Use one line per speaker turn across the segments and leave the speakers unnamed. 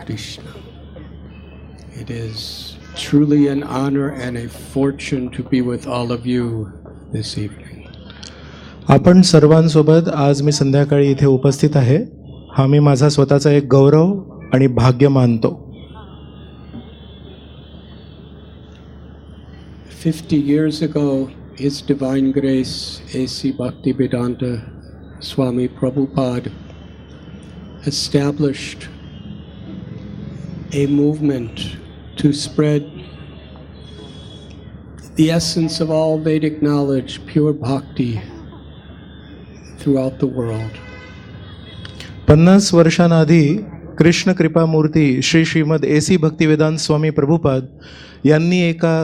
Krishna. It is truly an honor and a fortune to be with all of you this evening.
आपण सर्वांसोबत आज मी संध्याकाळी इथे उपस्थित आहे. हा मी माझा स्वतःचा एक गौरव आणि भाग्य मानतो.
50 years ago, His Divine Grace A.C. Bhaktivedanta Swami Prabhupada established a movement to spread the essence of all Vedic knowledge, pure bhakti, throughout the world.
50 वर्षांआधी Krishna कृपा मूर्ती श्री श्रीमद A.C. भक्तिवेदांत स्वामी प्रभुपाद यांनी एका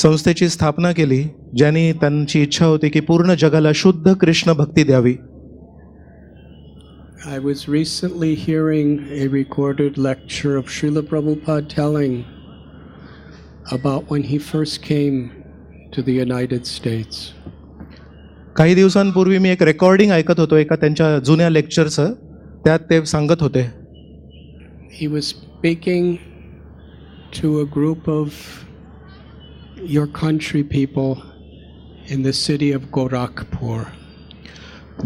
संस्थेची स्थापना केली, ज्यांनी त्यांची इच्छा होती की पूर्ण जगाला शुद्ध कृष्ण भक्ती द्यावी.
I was recently hearing a recorded lecture of Srila Prabhupada telling about when he first came to the United States.
काही दिवसांपूर्वी मी एक रेकॉर्डिंग ऐकत होतो एका त्यांच्या जुन्या लेक्चरचं. त्यात ते सांगत होते.
He was speaking to a group of your country people in the city of Gorakhpur.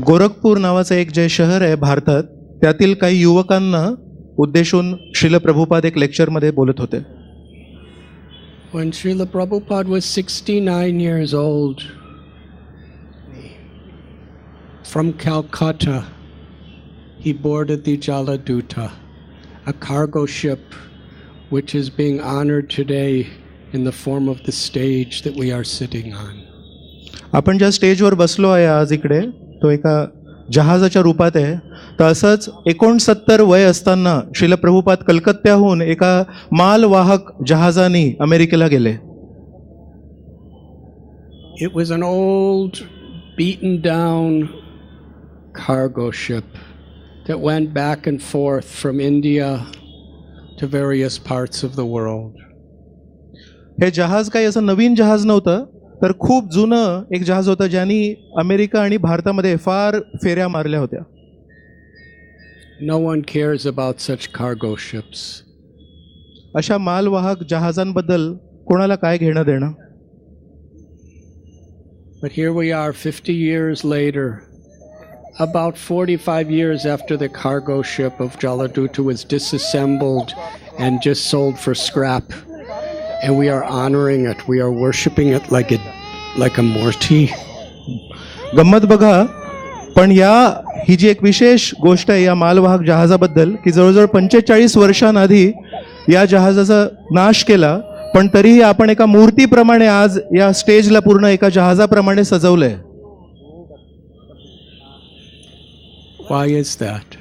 Gorakhpur नावाचं एक जे शहर आहे भारतात, त्यातील काही युवकांना उद्देशून श्रील प्रभुपाद एक लेक्चरमध्ये बोलत होते.
When Srila Prabhupada was 69 years old, from Calcutta, he boarded the Jaladuta, a cargo ship which is being honored today in the form of the stage that we are sitting on.
आपण ज्या स्टेजवर बसलो आहे आज इकडे, तो एका जहाजाच्या रूपात आहे. तर असंच 69 वय असताना श्रील प्रभुपाद कलकत्त्याहून एका मालवाहक जहाजाने अमेरिकेला गेले.
It was an old, beaten down cargo ship that went back and forth from India to various parts of the world.
हे जहाज काही असं नवीन जहाज नव्हतं, तर खूप जुनं एक जहाज होतं ज्यांनी अमेरिका आणि भारतामध्ये फार फेऱ्या मारल्या होत्या.
No one cares about such cargo ships.
अशा मालवाहक जहाजांबद्दल कोणाला काय घेणं देणं.
But here we are 50 years later, about 45 years after the cargo ship of Jaladuta was disassembled and just sold for scrap. And we are honoring it. We are worshiping it like a मूर्ती.
गंमत बघा, पण ही जी एक विशेष गोष्ट आहे या मालवाहक जहाजाबद्दल की जवळजवळ 45 वर्षांआधी या जहाजाचा नाश केला, पण तरीही आपण एका मूर्तीप्रमाणे आज या स्टेजला पूर्ण एका जहाजाप्रमाणे सजवलंय.
Why is that?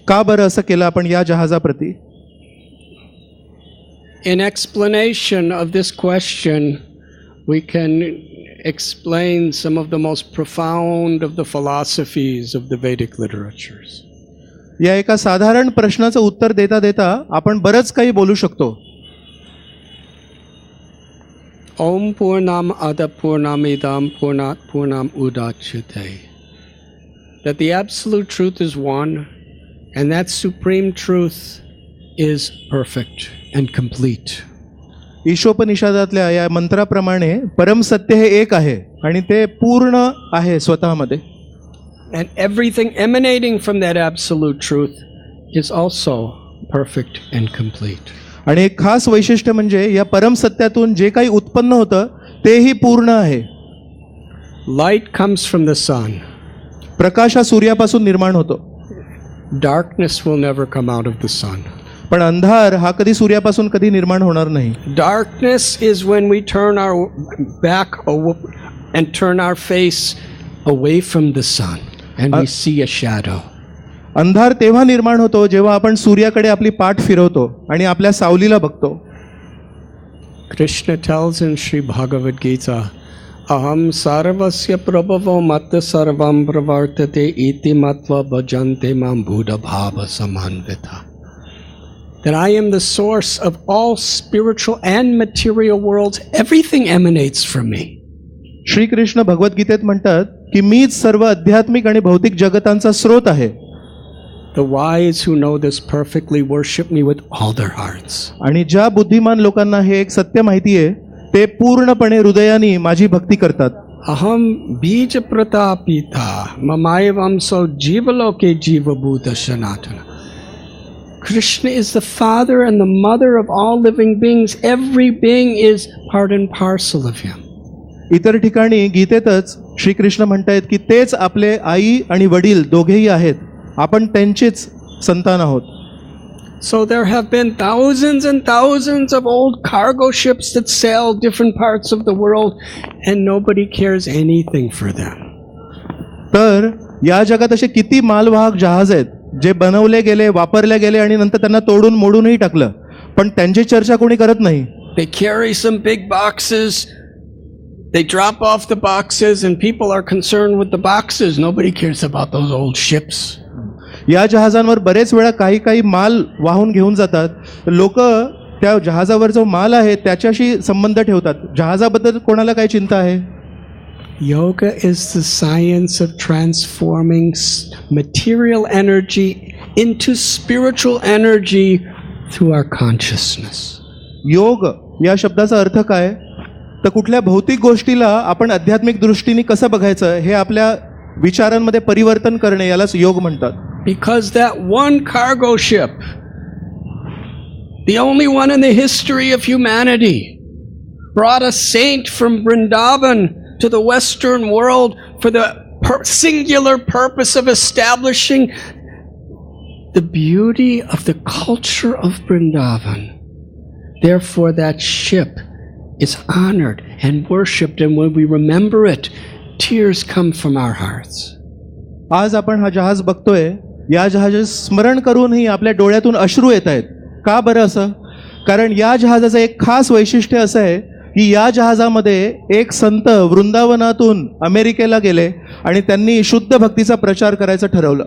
का बरं असं केलं आपण या जहाजाप्रती?
In explanation of this question, we can explain some of the most profound of the philosophies of the Vedic literatures.
या एका साधारण प्रश्नाचं उत्तर देता देता आपण बरंच काही बोलू शकतो.
Om Purnam Ada Purnamidam Purnat Purnam Udachyate. That the absolute truth is one, and that supreme truth is perfect and complete.
ईशोपनिषदातल्या या मंत्राप्रमाणे परम सत्य हे एक आहे आणि ते पूर्ण आहे स्वतःमध्ये.
And everything emanating from that absolute truth is also perfect and complete.
आणि एक खास वैशिष्ट्य म्हणजे या परम सत्यातून जे काही उत्पन्न होतं तेही पूर्ण आहे.
Light comes from the sun.
प्रकाश हा सूर्यापासून निर्माण होतो.
Darkness will never come out of the sun.
पण अंधार हा कधी सूर्यापासून कधी निर्माण होणार नाही.
Darkness is when we turn our back and turn our face away from the sun and we see a shadow.
अंधार तेव्हा निर्माण होतो जेव्हा आपण सूर्याकडे आपली पाठ फिरवतो आणि आपल्या सावलीला बघतो.
Krishna tells in Sri Bhagavad Gita, Aham sarvasya prabhavo matta sarvam pravartate iti matva bhajante mam buddha bhava samanvita. That I am the source of all spiritual and material worlds. Everything emanates from me.
Shri Krishna भगवद्गीतेत म्हणतात की मीच सर्व आध्यात्मिक आणि भौतिक जगतांचा स्रोत आहे.
The wise who know this perfectly worship me with all their hearts.
आणि ज्या बुद्धिमान लोकांना हे एक सत्य माहिती आहे ते पूर्णपणे हृदयाने माझी भक्ती करतात.
Aham bija pratapita mamayavam so jivaloke jivabhuta sanatana. Krishna is the father and the mother of all living beings. Every being is part and parcel of him.
इतर ठिकाणी गीतेतच श्रीकृष्ण म्हणतायत की तेच आपले आई आणि वडील दोघेही आहेत. आपण त्यांचेच संतान आहोत.
So there have been thousands and thousands of old cargo ships that sail different parts of the world and nobody cares anything for them.
तर या जगात असे किती मालवाहक जहाज आहेत जे बनवले गेले, वापरले गेले आणि नंतर त्यांना तोडून मोडूनही टाकलं, पण त्यांची चर्चा कोणी करत नाही.
They carry some big boxes, they drop off the boxes and people are concerned with the boxes. Nobody cares about those old ships.
या जहाजांवर बरेच वेळा काही काही माल वाहून घेऊन जातात. लोक त्या जहाजावर जो माल आहे त्याच्याशी संबंध ठेवतात. जहाजाबद्दल कोणाला काय चिंता आहे?
Yoga is the science of transforming material energy into spiritual energy through our consciousness.
योग या शब्दाचा अर्थ काय? तर कुठल्या भौतिक गोष्टीला आपण आध्यात्मिक दृष्टीने कसं बघायचं हे आपल्या विचारांमध्ये परिवर्तन करणे यालाच योग म्हणतात.
Because that one cargo ship, the only one in the history of humanity, brought a saint from Vrindavan to the Western world for the singular purpose of establishing the beauty of the culture of Vrindavan. Therefore, that ship is honored and worshipped, and when we remember it, tears come from our hearts.
आज आपण हा जहाज बघतोय. या जहाजाचे स्मरण करूनही आपल्या डोळ्यातून अश्रू येत आहेत. का बरं असं? कारण या जहाजाचं एक खास वैशिष्ट्य असं आहे की या जहाजामध्ये एक संत वृंदावनातून अमेरिकेला गेले आणि त्यांनी शुद्ध भक्तीचा प्रचार करायचं ठरवलं.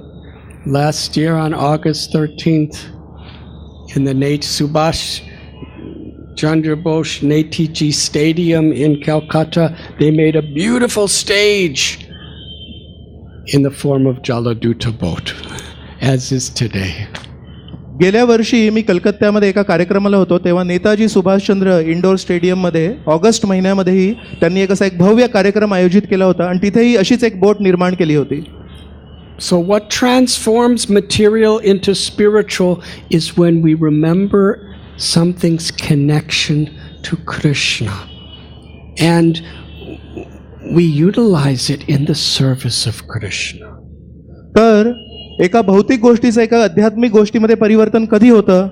Last year on August 13th in the Subhash Chandra Bose Netiji Stadium in Calcutta, they made a beautiful stage in the form of Jaladuta boat, as is today.
गेल्या वर्षी मी कलकत्त्यामध्ये एका कार्यक्रमाला होतो तेव्हा नेताजी सुभाषचंद्र इंडोर स्टेडियममध्ये ऑगस्ट महिन्यामध्येही त्यांनी एक भव्य कार्यक्रम आयोजित केला होता आणि तिथेही अशीच एक बोट निर्माण केली होती.
So what transforms material into spiritual is when we remember something's connection to Krishna and we utilize it in the service of Krishna.
तर एका भौतिक गोष्टीचं एका आध्यात्मिक गोष्टीमध्ये परिवर्तन कधी होतं?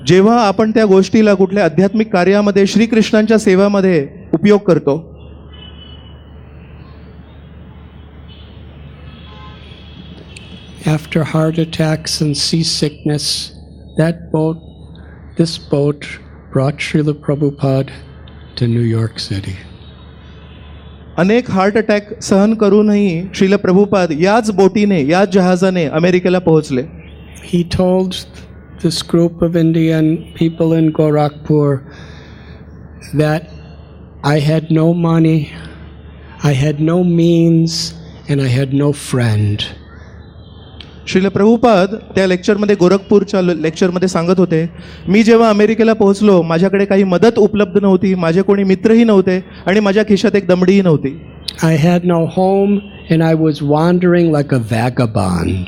जेव्हा आपण त्या गोष्टीला कुठल्या आध्यात्मिक कार्यामध्ये श्रीकृष्णांच्या सेवामध्ये उपयोग करतो.
After heart attacks and seasickness, this boat brought Srila Prabhupada to New York City.
अनेक हार्ट अटॅक सहन करूनही श्रील प्रभुपाद याच बोटीने याच जहाजाने अमेरिकेला पोहोचले.
He told this group of Indian people in Gorakhpur that I had no money, I had no means, and I had no friend.
Srila Prabhupada त्या लेक्चरमध्ये गोरखपूरच्या लेक्चरमध्ये सांगत होते, मी जेव्हा अमेरिकेला पोहोचलो माझ्याकडे काही मदत उपलब्ध नव्हती, माझे कोणी मित्रही नव्हते आणि माझ्या खिशात एक दमडीही नव्हती.
I had no home and I was wandering like a vagabond.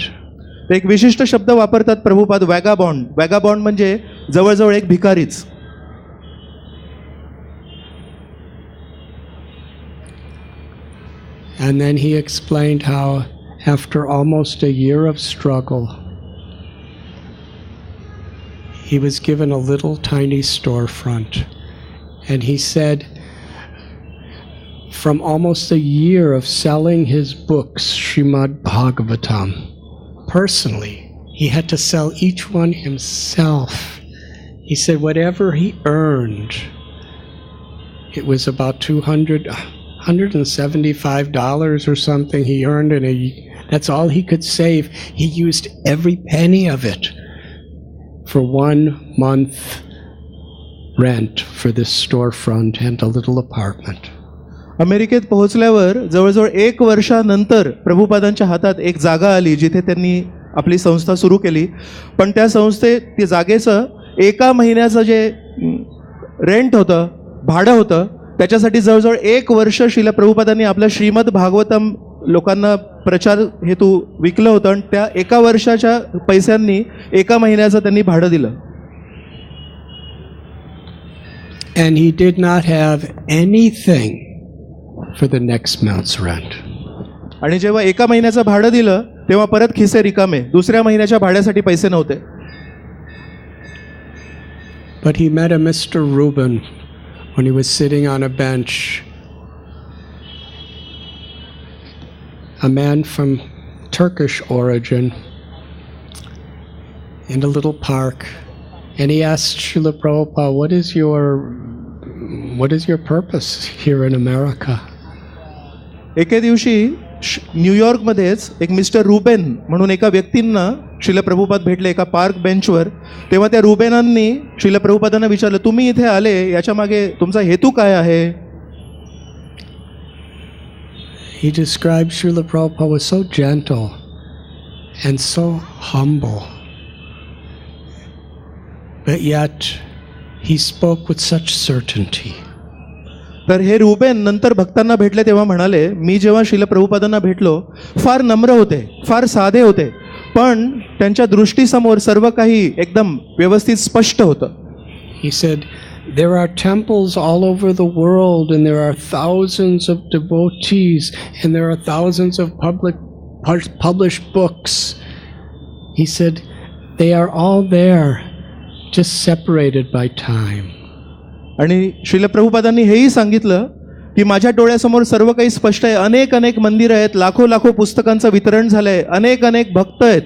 एक विशिष्ट शब्द वापरतात प्रभुपाद, वॅगाबॉन्ड. वॅगाबॉन्ड म्हणजे जवळजवळ एक भिकारीच.
And then he explained how after almost a year of struggle, he was given a little tiny storefront. And he said, from almost a year of selling his books, Srimad Bhagavatam, personally, he had to sell each one himself. He said whatever he earned, it was about $175 or something he earned in a. That's all he could save. He used every penny of it for 1 month rent for this storefront and a little apartment.
अमेरिकेत पोहोचल्यावर जवळजवळ 1 वर्षानंतर प्रभुपादांच्या हातात एक जागा आली जिथे त्यांनी आपली संस्था सुरू केली. पण त्या ती जागेचं एका महिन्याचं जे रेंट होतं, भाडं होतं, त्याच्यासाठी जवळजवळ 1 वर्ष श्रील प्रभुपादांनी आपलं श्रीमद भागवतम लोकांना प्रचार हेतू विकलं होतं आणि त्या 1 वर्षाच्या पैशांनी 1 महिन्याचं त्यांनी भाडं दिलं.
And he did not have anything for the next month's rent.
आणि जेव्हा 1 महिन्याचं भाडं दिलं तेव्हा परत खिसे रिकामे, दुसऱ्या महिन्याच्या भाड्यासाठी पैसे नव्हते.
But he met a Mr. Rubin when he was sitting on a bench, a man from Turkish origin, in a little park, and he asked Srila Prabhupada, what is your purpose here in America?
एके दिवशी न्यूयॉर्कमध्येच एक mister Ruben म्हणून एका व्यक्तींना श्रील प्रभुपाद भेटले एका park बेंचवर. तेव्हा त्या रुबेनांनी श्रील प्रभुपादांना विचारलं, तुम्ही इथे आले याच्या मागे तुमचा हेतू काय आहे?
He described Srila Prabhupada was so gentle and so humble, but yet he spoke with such certainty.
तर हे रुबेन नंतर भक्तांना भेटले तेव्हा म्हणाले, मी जेव्हा श्रील प्रभुपादांना भेटलो फार नम्र होते, फार साधे होते, पण त्यांच्या दृष्टीसमोर सर्व काही एकदम व्यवस्थित स्पष्ट होतं.
He said, there are temples all over the world and there are thousands of devotees and there are thousands of published books. He said, they are all there, just separated by time.
आणि श्रील प्रभुपादांनी हेही सांगितलं की माझ्या डोळ्यासमोर सर्व काही स्पष्ट आहे. अनेक मंदिरं आहेत, लाखो पुस्तकांचं वितरण झालंय, अनेक भक्त आहेत,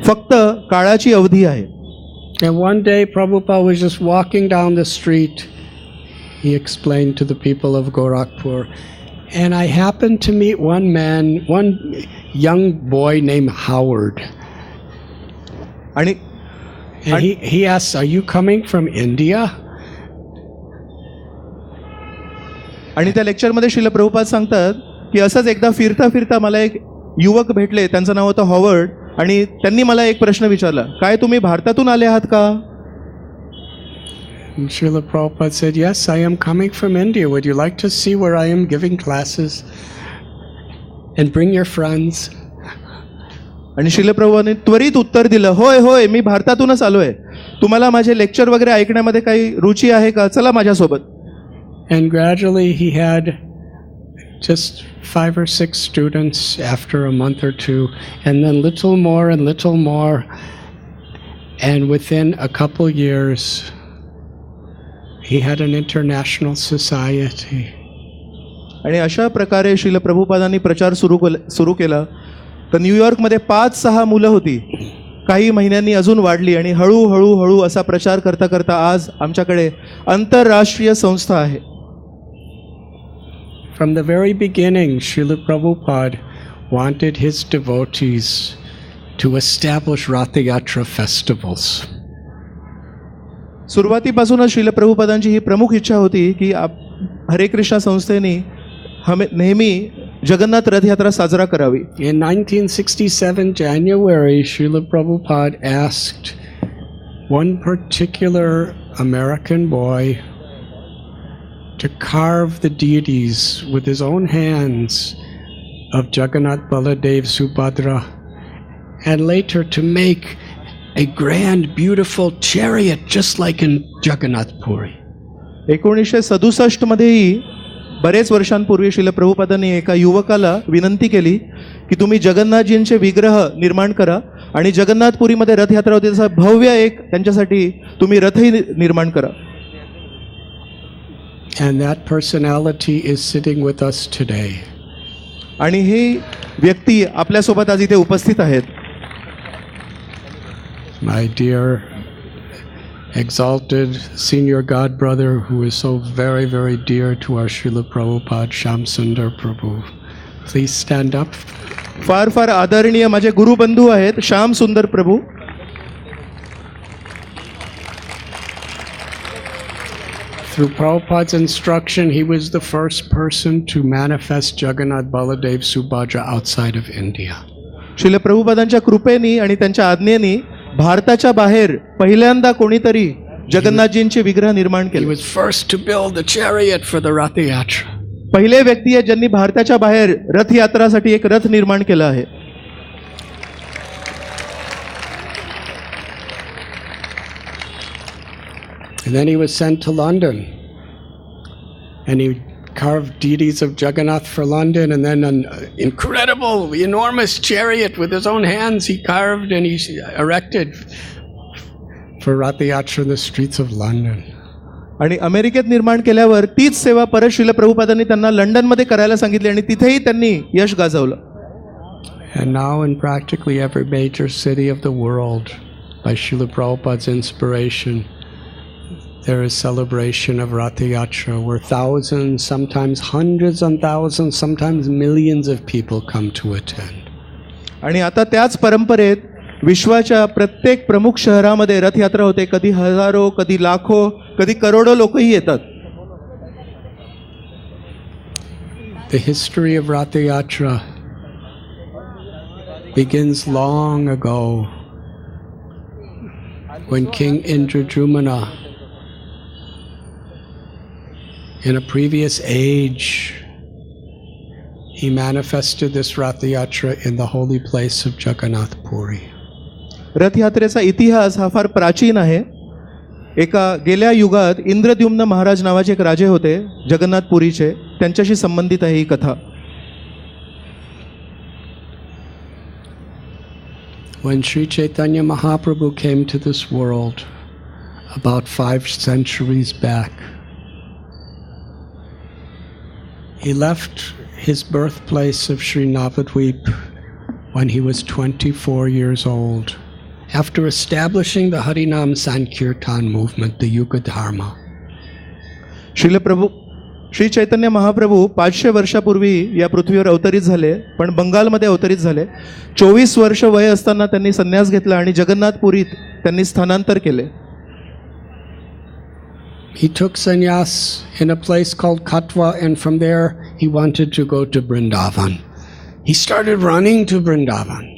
फक्त काळाची अवधी आहे.
And one day Prabhupada was just walking down the street. He explained to the people of Gorakhpur, and I happened to meet one young boy named Howard.
And
he asked, are you coming from India?
आणि त्या लेक्चरमध्ये श्रील प्रभुपाद सांगतात की असंच एकदा फिरता मला एक युवक भेटले, त्यांचं नाव होतं हॉवर्ड, आणि त्यांनी मला एक प्रश्न विचारला, काय तुम्ही भारतातून आले आहात का?
Srila Prabhupada said, yes, I am coming from India. Would you like to see where I am giving classes? And bring your friends.
आणि श्रील प्रभुपादांनी त्वरित उत्तर दिलं, होय मी भारतातूनच आलोय, तुम्हाला माझे लेक्चर वगैरे ऐकण्यामध्ये काही रुची आहे का? चला माझ्यासोबत.
And gradually he had just 5 or 6 students after a month or two, and then little more, and within a couple years he had an international society.
आणि अशा प्रकारे श्रील प्रभुपादांनी प्रचार सुरू केला. तर न्यूयॉर्कमध्ये 5-6 मुलं होती, काही महिन्यांनी अजून वाढली आणि हळूहळू असा प्रचार करता आज आमच्याकडे आंतरराष्ट्रीय संस्था आहे.
From the very beginning, Srila Prabhupada wanted his devotees to establish Rath Yatra festivals.
सुरुवातीपासूनच श्रील प्रभुपादांची ही प्रमुख इच्छा होती की हरे कृष्णा संस्थेने नेहमी जगन्नाथ रथ यात्रा साजरा करावी.
In 1967 January, Srila Prabhupada asked one particular American boy to carve the deities with his own hands of Jagannath, Baladev, Subhadra, and later to make a grand, beautiful chariot just like in Jagannath Puri.
1967 मध्येही बरेच वर्षांपूर्वी श्रील प्रभुपादांनी एका युवकाला विनंती केली की तुम्ही जगन्नाथजींचे विग्रह निर्माण करा आणि जगन्नाथपुरीमध्ये रथयात्रा होती तसा भव्य एक त्यांच्यासाठी तुम्ही रथही निर्माण करा.
And that personality is sitting with us today.
आणि ही व्यक्ती आपल्यासोबत आज इथे उपस्थित आहेत.
My dear exalted senior god brother who is so very, very dear to our Srila Prabhupada, Shyam Sundar Prabhu. Please stand up.
फार आदरणीय माझे गुरुबंधू आहेत श्याम सुंदर प्रभू.
Through Prabhupada's instruction, he was the first person to manifest Jagannath, Baladev, Subhadra outside of India.
Srila प्रभुपादांच्या कृपेनी आणि त्यांच्या आज्ञेनी भारताच्या बाहेर पहिल्यांदा कोणीतरी जगन्नाथजींचे विग्रह निर्माण
He
केले.
was first to build a chariot for the Rath Yatra.
पहिले व्यक्ती आहे ज्यांनी भारताच्या बाहेर रथ यात्रासाठी एक रथ निर्माण केला आहे.
And then he was sent to London. And he carved deities of Jagannath for London, and then an incredible, enormous chariot with his own hands he carved and he erected for Rath Yatra in the streets of London.
आणि अमेरिकेत निर्माण केल्यावर तीच सेवा परत श्रील प्रभुपादांनी त्यांना लंडनमध्ये करायला सांगितली आणि तिथेही त्यांनी यश गाजवलं.
And now in practically every major city of the world, by Srila Prabhupada's inspiration, there is celebration of Rath Yatra where thousands, sometimes hundreds and thousands, sometimes millions of people come to attend.
आणि आता त्याच परंपरेत विश्वाच्या प्रत्येक प्रमुख शहरामध्ये रथयात्रा होते. कधी हजारो, कधी लाखो, कधी करोडो लोकही येतात.
The history of Rath Yatra begins long ago when King Indradyumna, in a previous age, he manifested this Rath Yatra in the holy place of Jagannath Puri.
रथयात्रेचा इतिहास हा फार प्राचीन आहे. एका गेल्या युगात इंद्रद्युम्न महाराज नावाचे एक राजे होते जगन्नाथपुरीचे, त्यांच्याशी संबंधित आहे ही कथा.
When Sri Chaitanya Mahaprabhu came to this world about 5 centuries back, he left his birthplace of Sri Navadvip when he was 24 years old, after establishing the Harinam Sankirtan movement, the Yuga Dharma.
Shri Chaitanya Mahaprabhu 500 वर्षापूर्वी या पृथ्वीवर अवतरित झाले, पण बंगालमध्ये अवतरित झाले. 24 वर्ष वय असताना त्यांनी संन्यास घेतला आणि जगन्नाथपुरीत त्यांनी स्थानांतर केले.
He took sannyas in a place called Katwa, and from there he wanted to go to Vrindavan. He started running to Vrindavan.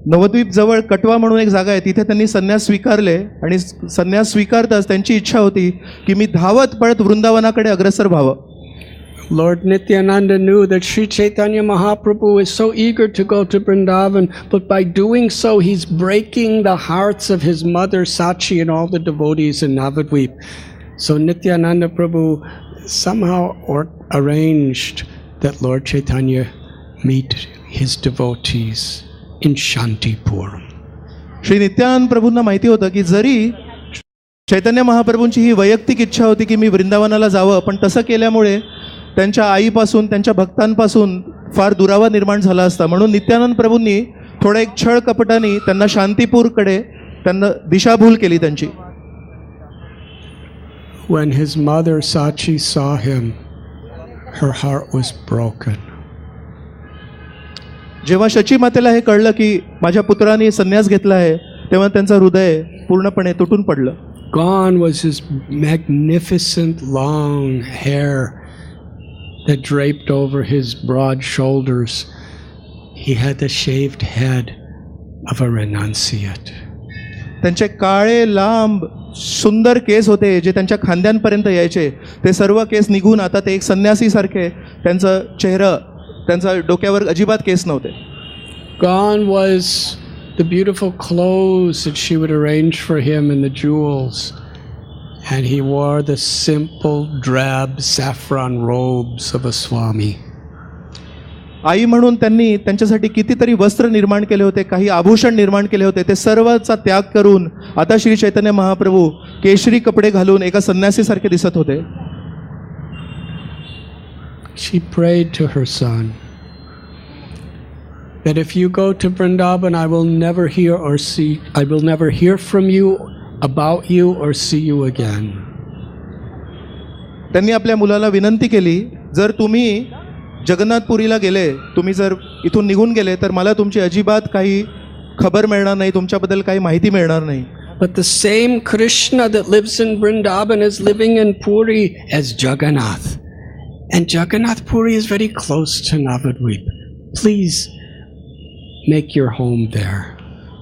Nabadwip जवळ कटवा म्हणून एक जागा आहे, तिथे त्यांनी संन्यास स्वीकारले आणि संन्यास स्वीकारताच त्यांची इच्छा होती की मी धावत पळत वृंदावनाकडे अग्रसर व्हावं.
Lord Nityananda knew that Sri Chaitanya Mahaprabhu is so eager to go to Vrindavan, but by doing so he's breaking the hearts of his mother Sachi and all the devotees in Navadvip. So Nityananda Prabhu somehow arranged that Lord Chaitanya meet his devotees in Shantipuram.
Shri Nityanand प्रभूंना माहिती होतं की जरी चैतन्य महाप्रभूंची ही वैयक्तिक इच्छा होती की मी वृंदावनाला जावं, पण तसं केल्यामुळे त्यांच्या आईपासून, त्यांच्या भक्तांपासून फार दुरावा निर्माण झाला असता. म्हणून नित्यानंद प्रभूंनी थोडं एक छळ कपटाने त्यांना शांतीपूरकडे त्यांना दिशाभूल केली त्यांची.
When his mother Sachi saw him, her heart was broken.
जेव्हा शची मातेला हे कळलं की माझ्या पुत्राने संन्यास घेतला आहे, तेव्हा त्यांचं हृदय पूर्णपणे तुटून पडलं.
Gone was his magnificent long hair that draped over his broad shoulders. He had the shaved head of a renunciate.
त्यांचे काळे लांब सुंदर केस होते जे त्यांच्या खांद्यांपर्यंत यायचे. ते सर्व केस निघून आता ते एक संन्यासीसारखे त्यांचं चेहरा, त्यांचा डोक्यावर अजिबात केस नव्हते.
Gone was the beautiful clothes that she would arrange for him and the jewels, and he wore the simple drab saffron robes of a Swami.
आई म्हणून त्यांनी त्यांच्यासाठी कितीतरी वस्त्र निर्माण केले होते, काही आभूषण निर्माण केले होते. ते सर्वचा त्याग करून आता श्री चैतन्य महाप्रभू केशरी कपडे घालून एका संन्यासीसारखे दिसत होते.
She prayed to her son that if you go to Vrindavan, I will never hear from you, about you, or see you again.
त्यांनी आपल्या मुलाला विनंती केली, जर तुम्ही जगन्नाथपुरीला गेले, तुम्ही जर इथून निघून गेले तर मला तुमची अजिबात काही खबर मिळणार नाही, तुमच्याबद्दल काही माहिती मिळणार नाही.
But the same Krishna that lives in Vrindavan is living in Puri as Jagannath. And Jagannath Puri is very close to Navadvip. Please make your home there.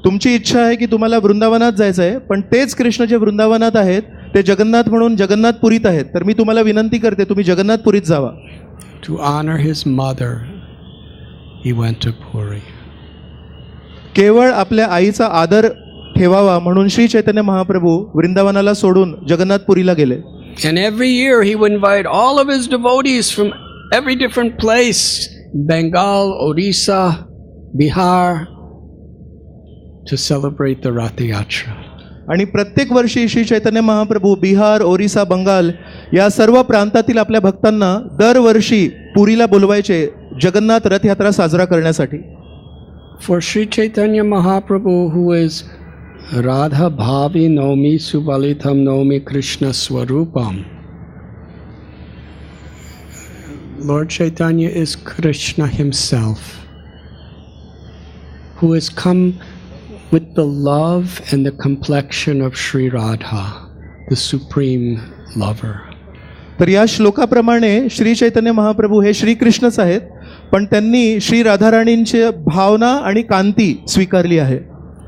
तुमची इच्छा आहे की तुम्हाला वृंदावनात जायचं आहे, पण तेच कृष्ण जे वृंदावनात आहेत ते जगन्नाथ म्हणून जगन्नाथपुरीत आहेत. तर मी तुम्हाला विनंती करते, तुम्ही जगन्नाथपुरीत जावा.
To honor his mother, he went to Puri.
केवळ आपल्या आईचा आदर ठेवावा म्हणून श्री चैतन्य महाप्रभू वृंदावनाला सोडून जगन्नाथपुरीला गेले.
And every year he would invite all of his devotees from every different place, Bengal, Odisha, Bihar, to celebrate the Rath Yatra.
आणि प्रत्येक वर्षी श्री चैतन्य महाप्रभू बिहार, ओरिसा, बंगाल या सर्व प्रांतातील आपल्या भक्तांना दरवर्षी पुरीला बोलवायचे जगन्नाथ रथ यात्रा साजरा करण्यासाठी.
For Sri Chaitanya Mahaprabhu, who is Radha Bhavi Nomi Subalitam Nomi Krishna Swarupam, Lord Chaitanya is Krishna himself, who has come with the love and the complexion of Sri Radha, the supreme lover.
तर या श्लोकाप्रमाणे श्री चैतन्य महाप्रभू हे श्रीकृष्णच आहेत, पण त्यांनी श्री राधाराणींची भावना आणि कांती स्वीकारली आहे.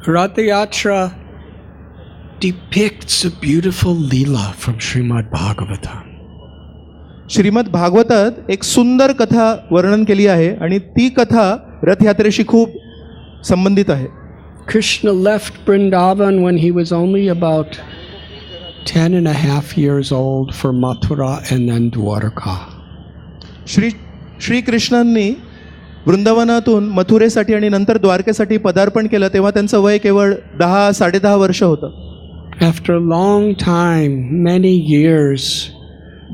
Rath Yatra depicts a beautiful leela from Srimad Bhagavatam.
Shrimad भागवतात एक सुंदर कथा वर्णन केली आहे आणि ती कथा रथयात्रेशी खूप संबंधित आहे.
Krishna left Vrindavan when he was only about 10.5 years old for Mathura and then Dwarka.
Shri कृष्णांनी वृंदावनातून मथुरेसाठी आणि नंतर द्वारकेसाठी पदार्पण केलं तेव्हा त्यांचं वय केवळ 10-10.5 वर्ष होतं.
After a long time, many years,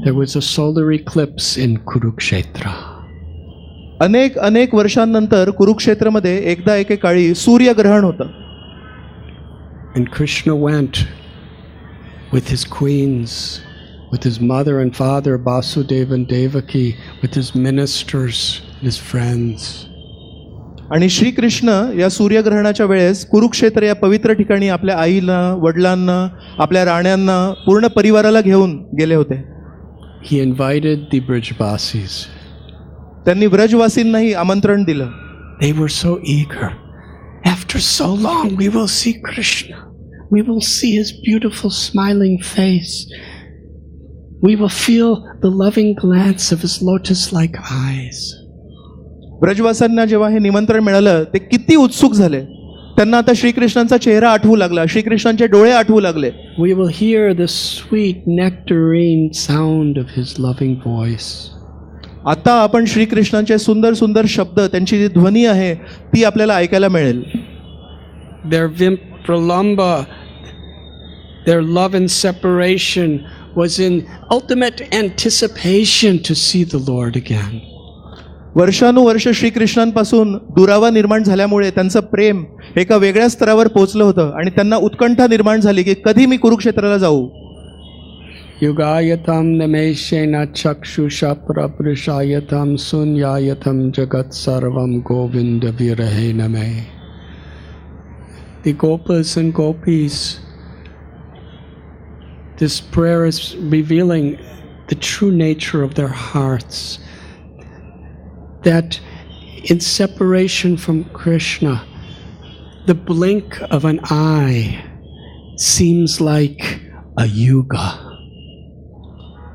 there was a solar eclipse in Kurukshetra.
अनेक वर्षांनंतर कुरुक्षेत्रमध्ये एकदा एकेकाळी सूर्यग्रहण होतं.
And Krishna went with his queens, with his mother and father, Vasudeva and Devaki, with his ministers, his friends.
आणि श्रीकृष्ण या सूर्यग्रहणाच्या वेळेस कुरुक्षेत्र या पवित्र ठिकाणी आपल्या आईला, वडिलांना, आपल्या राण्यांना, पूर्ण परिवाराला घेऊन गेले होते.
He invited the Brijvasis.
त्यांनी व्रजवासींनाही आमंत्रण दिलं.
They were so eager. After so long we will see Krishna. We will see his beautiful smiling face. We will feel the loving glance of his lotus-like eyes.
ब्रजवासांना जेव्हा हे निमंत्रण मिळालं ते किती उत्सुक झाले. त्यांना आता श्रीकृष्णांचा चेहरा आठवू लागला, श्रीकृष्णांचे डोळे आठवू लागले.
We will hear the sweet nectarine sound of his loving voice.
आता आपण श्रीकृष्णांचे सुंदर सुंदर शब्द, त्यांची जी ध्वनी आहे ती आपल्याला ऐकायला मिळेल.
Their Vimpralamba, their love and separation was in ultimate anticipation to see the Lord again.
वर्षानुवर्ष श्रीकृष्णांपासून दुरावा निर्माण झाल्यामुळे त्यांचं प्रेम एका वेगळ्या स्तरावर पोहोचलं होतं आणि त्यांना उत्कंठा निर्माण झाली की कधी मी कुरुक्षेत्राला जाऊ.
युगायतम नमेशेन चक्षुषा प्रपृषायतम शून्यायतम जगत सर्वम गोविंद विरहे नमे. The Gopas and Gopis, this prayer is revealing the true nature of their hearts, that in separation from Krishna, the blink of an eye seems like a yuga.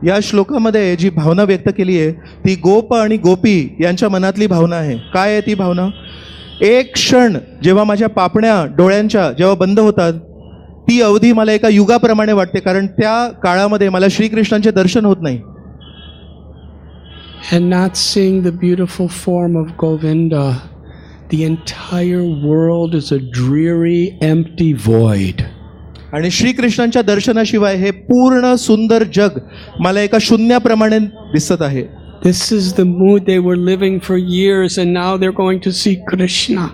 या श्लोकामध्ये जी भावना व्यक्त केली आहे ती गोप आणि गोपी यांच्या मनातली भावना आहे. काय आहे ती भावना? एक क्षण जेव्हा माझ्या पापण्या डोळ्यांच्या जेव्हा बंद होतात ती अवधी मला एका युगाप्रमाणे वाटते, कारण त्या काळामध्ये मला श्रीकृष्णांचे दर्शन होत नाही.
And not seeing the beautiful form of Govinda, the entire world is a dreary, empty void.
आणि श्रीकृष्णांच्या दर्शनाशिवाय हे पूर्ण सुंदर जग मला एका शून्याप्रमाणे दिसत आहे.
This is the mood they were living for years, and now they're going to see Krishna.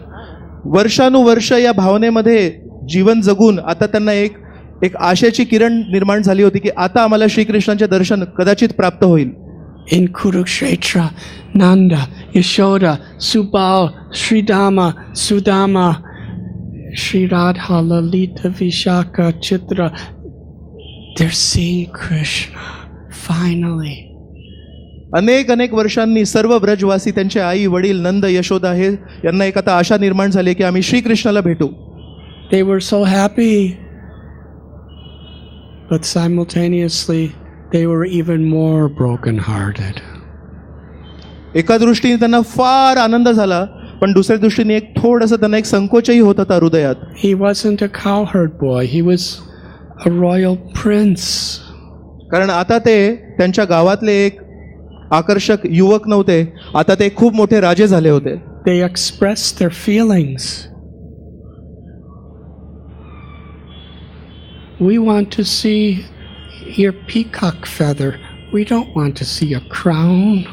वर्षानुवर्ष या भावनेमध्ये जीवन जगून आता त्यांना एक आशेची किरण निर्माण झाली होती की आता आम्हाला श्रीकृष्णांचे दर्शन कदाचित प्राप्त होईल.
In Kurukshetra, Nanda, Yashoda, Subal, Sridama, Sudama, Sri Radha, Lalita, Vishaka, Chitra, they're seeing Krishna finally.
अनेक अनेक वर्षांनी सर्व ब्रजवासी, त्यांचे आई वडील नंद यशोदा, हे यांना एक आता आशा निर्माण झाली की आम्ही श्रीकृष्णाला भेटू.
They were so happy, but simultaneously they were even more broken-hearted.
एका दृष्टीने त्यांना फार आनंद झाला, पण दुसऱ्या दृष्टीने एक थोडंसं त्यांना एक संकोचही होत होता हृदयात.
He wasn't a cowherd boy, he was a royal prince.
कारण आता ते त्यांच्या गावातले एक आकर्षक युवक नव्हते, आता ते खूप मोठे राजे झाले होते.
They expressed their feelings. We want to see your peacock feather. We don't want to see a crown.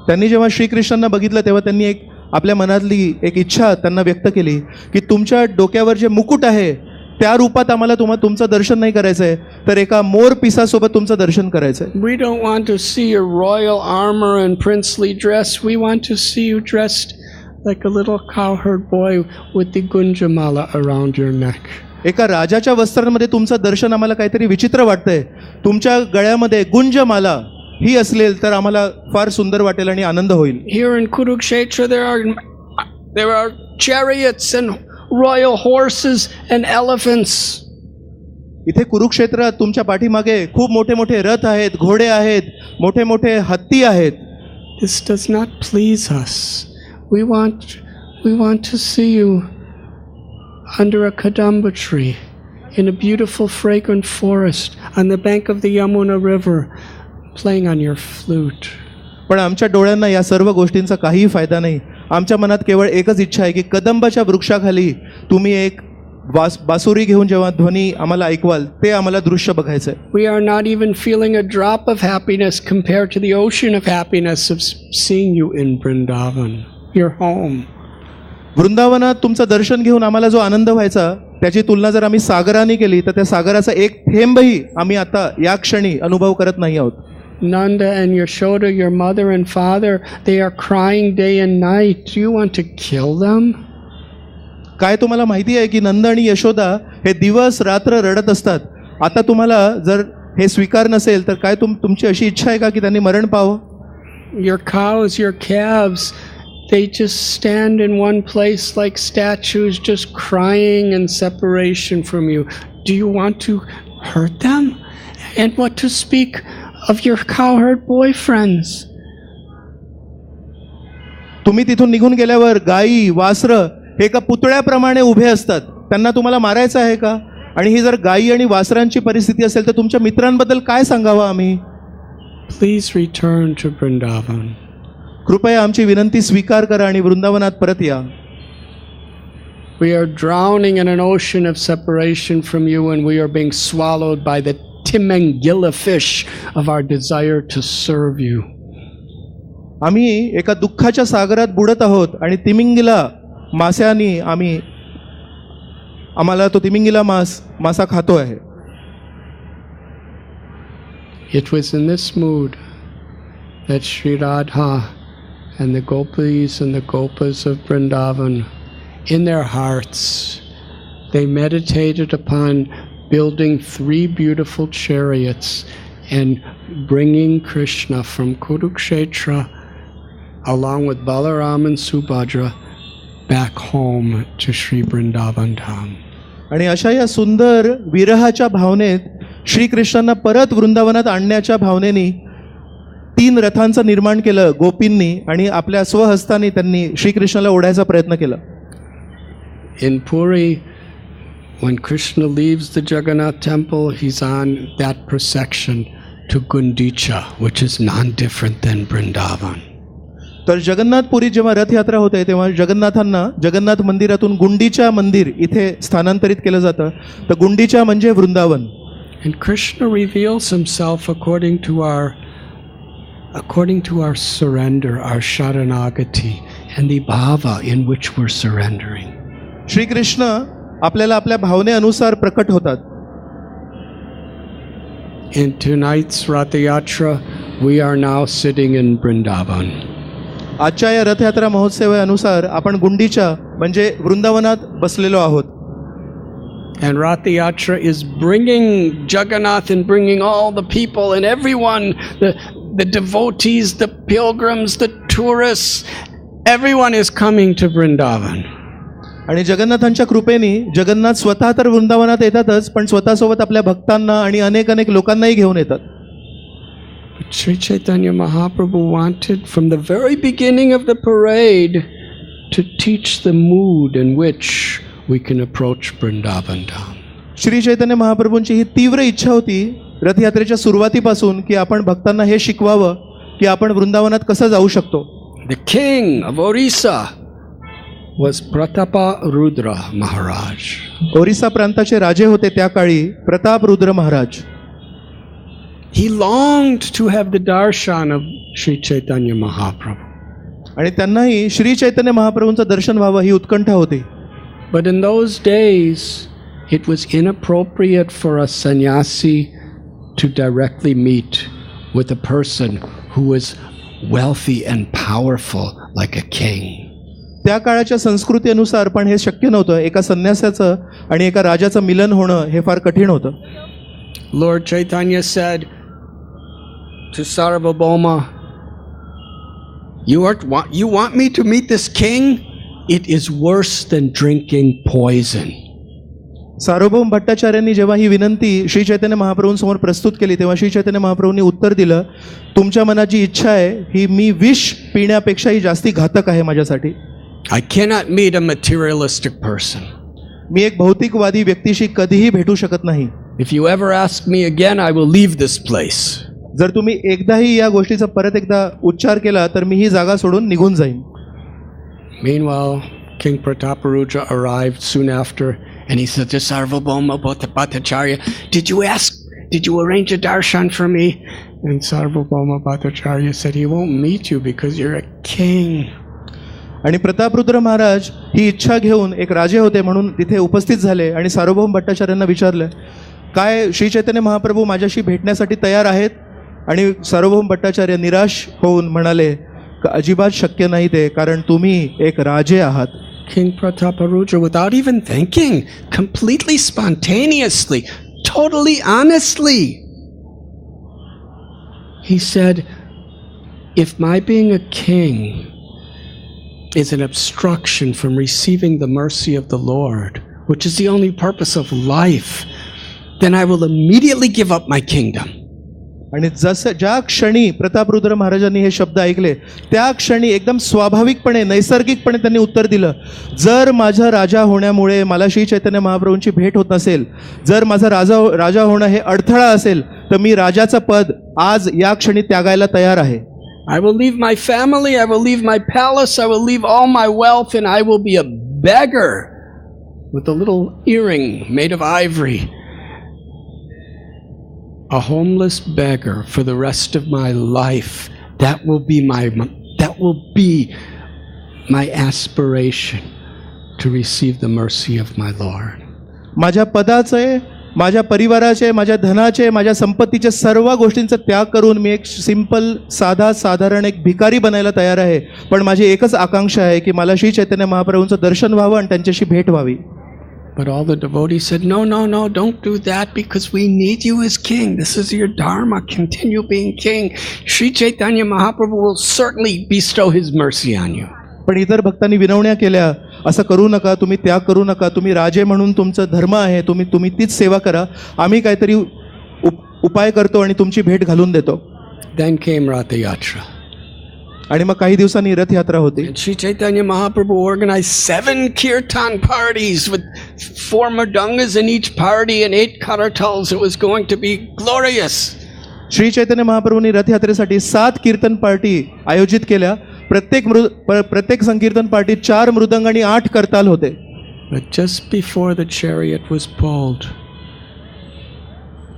त्यांनी जेव्हा श्रीकृष्णांना बघितलं तेव्हा त्यांनी एक आपल्या मनातली एक इच्छा त्यांना व्यक्त केली की तुमच्या डोक्यावर जे मुकुट आहे त्या रूपात आम्हाला तुमचं दर्शन नाही करायचंय, तर एका मोर पिसासोबत तुमचं दर्शन करायचंय.
We don't want to see your royal armor and princely dress. We want to see you dressed like a little cowherd boy with the gunjamala around your neck.
एका राजाच्या वस्त्रांमध्ये तुमचं दर्शन आम्हाला काहीतरी विचित्र वाटतंय. तुमच्या गळ्यामध्ये गुंजमाला ही असेल तर आम्हाला फार सुंदर वाटेल आणि आनंद होईल.
Here in Kurukshetra there are chariots and royal horses and elephants.
इथे कुरुक्षेत्रात तुमच्या पाठीमागे खूप मोठे मोठे रथ आहेत, घोडे आहेत, मोठे मोठे हत्ती आहेत.
This does not please us. We want to see you under a kadamba tree in a beautiful fragrant forest on the bank of the Yamuna river playing on your flute.
पण आमच्या डोळ्यांना या सर्व गोष्टींचा काहीही फायदा नाही. आमच्या मनात केवळ एकच इच्छा आहे की कदंबाच्या वृक्षाखाली तुम्ही एक बासुरी घेऊन जेव्हा ध्वनी आम्हाला ऐकवाल ते आम्हाला दृश्य बघायचं आहे.
We are not even feeling a drop of happiness compared to the ocean of happiness of seeing you in Vrindavan, your home.
वृंदावनात तुमचं दर्शन घेऊन आम्हाला जो आनंद व्हायचा त्याची तुलना जर आम्ही सागराने केली तर त्या सागराचा एक थेंबही आम्ही आता या क्षणी अनुभव करत नाही आहोत.
Nanda and Yashoda, your mother and father, they are crying day and night. Do you want to kill them?
काय तुम्हाला माहिती आहे की नंद आणि यशोदा हे दिवस रात्र रडत असतात. आता तुम्हाला जर हे स्वीकार नसेल तर काय तुमची अशी इच्छा आहे का की त्यांनी मरण पाहावं?
Your cows, your calves, they just stand in one place like statues, just crying in separation from you. Do you want to hurt them? And what to speak of your cowherd boyfriends?
तुम्ही तिथून निघून गेल्यावर गायी वासरं हे एका पुतळ्याप्रमाणे उभे असतात. त्यांना तुम्हाला मारायचं आहे का? आणि ही जर गायी आणि वासरांची परिस्थिती असेल तर तुमच्या मित्रांबद्दल काय सांगावं आम्ही?
Please return to Vrindavan.
कृपया आमची विनंती स्वीकार करा आणि वृंदावनात परत या.
We are drowning in an ocean of separation from you and we are being swallowed by the timangilla fish of our desire to serve you.
आम्ही एका दुःखाच्या सागरात बुडत आहोत आणि तिमिंगिला माशांनी आम्हाला तो तिमिंगिला मासा खातो आहे.
It was in this mood that Sri Radha and the gopis and the gopas of Vrindavan, in their hearts, they meditated upon building 3 beautiful chariots and bringing Krishna from Kurukshetra along with Balaram and Subhadra back home to Sri Vrindavan Dham.
आणि अशा या सुंदर विरहाच्या भावनेत श्रीकृष्णांना परत वृंदावनात आणण्याच्या भावनेने 3 रथांचं निर्माण केलं गोपींनी आणि आपल्या स्वहस्ताने त्यांनी श्रीकृष्णाला ओढायचा प्रयत्न केला.
In Puri, when Krishna leaves the Jagannath temple, he's on that procession to Gundicha, which is non-different than Vrindavan.
तर जगन्नाथपुरी जेव्हा रथयात्रा होते तेव्हा जगन्नाथांना जगन्नाथ मंदिरातून गुंडीचा मंदिर इथे स्थानांतरित केलं जातं. तर गुंडीचा म्हणजे Vrindavan.
And Krishna reveals himself according to our surrender, our sharanagati, and the bhava in which we're surrendering.
Shrikrishna आपल्याला आपल्या भावनेनुसार प्रकट होतात.
In tonight's Rath Yatra, we are now sitting in Vrindavan.
आजच्या या रथयात्रा महोत्सवानुसार आपण गुंडीच्या म्हणजे वृंदावनात बसलेलो आहोत.
And Rath Yatra is bringing Jagannath and bringing all the people and everyone, the devotees, the pilgrims, the tourists, everyone is coming to Vrindavan.
आणि जगन्नाथांच्या कृपेने जगन्नाथ स्वतः तर वृंदावनात येतातच, पण स्वतःसोबत आपल्या भक्तांना आणि अनेक अनेक लोकांनाही घेऊन येतात.
But Sri Chaitanya Mahaprabhu wanted from the very beginning of the parade to teach the mood in which we can approach Vrindavan Dham.
Shri Chaitanya महाप्रभूंची ही तीव्र इच्छा होती रथयात्रेच्या सुरुवातीपासून की आपण भक्तांना हे शिकवावं की आपण वृंदावनात कसं जाऊ शकतो.
The king of Orissa was Pratapa Rudra Maharaj.
Orissa प्रांताचे राजे होते त्या काळी प्रताप रुद्र महाराज.
He longed to have the darshan of Sri Chaitanya Mahaprabhu.
आणि त्यांनाही श्री चैतन्य महाप्रभूंचं दर्शन व्हावं ही उत्कंठा होती.
But in those days it was inappropriate for a sannyasi to directly meet with a person who was wealthy and powerful like a king.
त्या काळाच्या संस्कृतीनुसार पण हे शक्य नव्हतं. एका संन्यासाचं आणि एका राजाचं मिलन होणं हे फार कठीण होतं.
Lord Chaitanya said to Sarvabhauma, you want me to meet this king? It is worse than drinking poison.
सार्वभौम भट्टाचार्यांनी जेव्हा ही विनंती श्री चैतन्य महाप्रभूंसमोर प्रस्तुत केली तेव्हा श्री चैतन्य महाप्रभूंनी उत्तर दिलं, तुमच्या मनात जी इच्छा आहे ही मी विष पिण्यापेक्षाही जास्ती घातक आहे माझ्यासाठी.
I cannot meet a materialistic person.
मी एक भौतिकवादी व्यक्तीशी कधीही भेटू शकत नाही.
If you ever ask me again, I will leave this place.
जर तुम्ही एकदाही या गोष्टीचा परत एकदा उच्चार केला तर मी ही जागा सोडून निघून जाईन.
Meanwhile, King Prataparudra arrived soon after, and he said to Sarvabhauma Bhattacharya, did you arrange a darshan for me? And Sarvabhauma Bhattacharya said, he won't meet you because you're a king.
आणि प्रतापरुद्र महाराज ही इच्छा घेऊन एक राजे होते म्हणून तिथे उपस्थित झाले आणि सार्वभौम भट्टाचार्यांना विचारलं, काय श्री चैतन्य महाप्रभू माझ्याशी भेटण्यासाठी तयार आहेत? आणि सार्वभौम भट्टाचार्य निराश होऊन म्हणाले, अजिबात शक्य नाही ते, कारण तुम्ही एक राजे आहात.
King Prataparudra, without even thinking, completely spontaneously, totally honestly, he said, if my being a king is an obstruction from receiving the mercy of the Lord, which is the only purpose of life, then I will immediately give up my kingdom.
आणि जसं ज्या क्षणी प्रतापरुद्र महाराजांनी हे शब्द ऐकले त्या क्षणी एकदम स्वाभाविकपणे नैसर्गिकपणे त्यांनी उत्तर दिलं, जर माझा राजा होण्यामुळे मला श्री चैतन्य महाप्रभूंची भेट होत नसेल, जर माझा राजा होणं हे अडथळा असेल तर मी राजाचं पद आज या क्षणी त्यागायला तयार आहे.
I will leave my family, I will leave my palace, I will leave all my wealth, and I will be a beggar with a little earring made of ivory. A homeless beggar for the rest of my life. That will be my aspiration to receive the mercy of my Lord.
माझ्या पदाचे, माझ्या परिवाराचे, माझ्या धनाचे, माझ्या संपत्तीचे सर्व गोष्टींचा त्याग करून मी एक simple साधारण एक भिकारी बनायला तयार आहे, पण माझी एकच आकांक्षा आहे की मला श्री चैतन्य महाप्रभूंचं दर्शन व्हावं आणि त्यांच्याशी भेट व्हावी.
But all the devotees said, no, don't do that because we need you as king. This is your dharma. Continue being king. Sri Chaitanya Mahaprabhu will certainly bestow his mercy on you.
पण इतर भक्तांनी विनवण्या केल्या, असं करू नका, तुम्ही त्याग करू नका, तुम्ही राजे म्हणून तुमचं धर्म आहे, तुम्ही तीच सेवा करा, आम्ही काहीतरी उपाय करतो आणि तुमची भेट घालून देतो.
Then came Rath Yatra.
आणि मग काही दिवसांनी रथयात्रा होती.
Sri Chaitanya Mahaprabhu organized 7 kirtan parties with 4 mridangas in each party and 8 karatals. It was going to be glorious.
Shri Chaitanya महाप्रभूंनी रथयात्रेसाठी 7 कीर्तन पार्टी आयोजित केल्या. प्रत्येक संकीर्तन पार्टीत 4 मृदंग आणि 8 करताल होते.
But just before the chariot was pulled,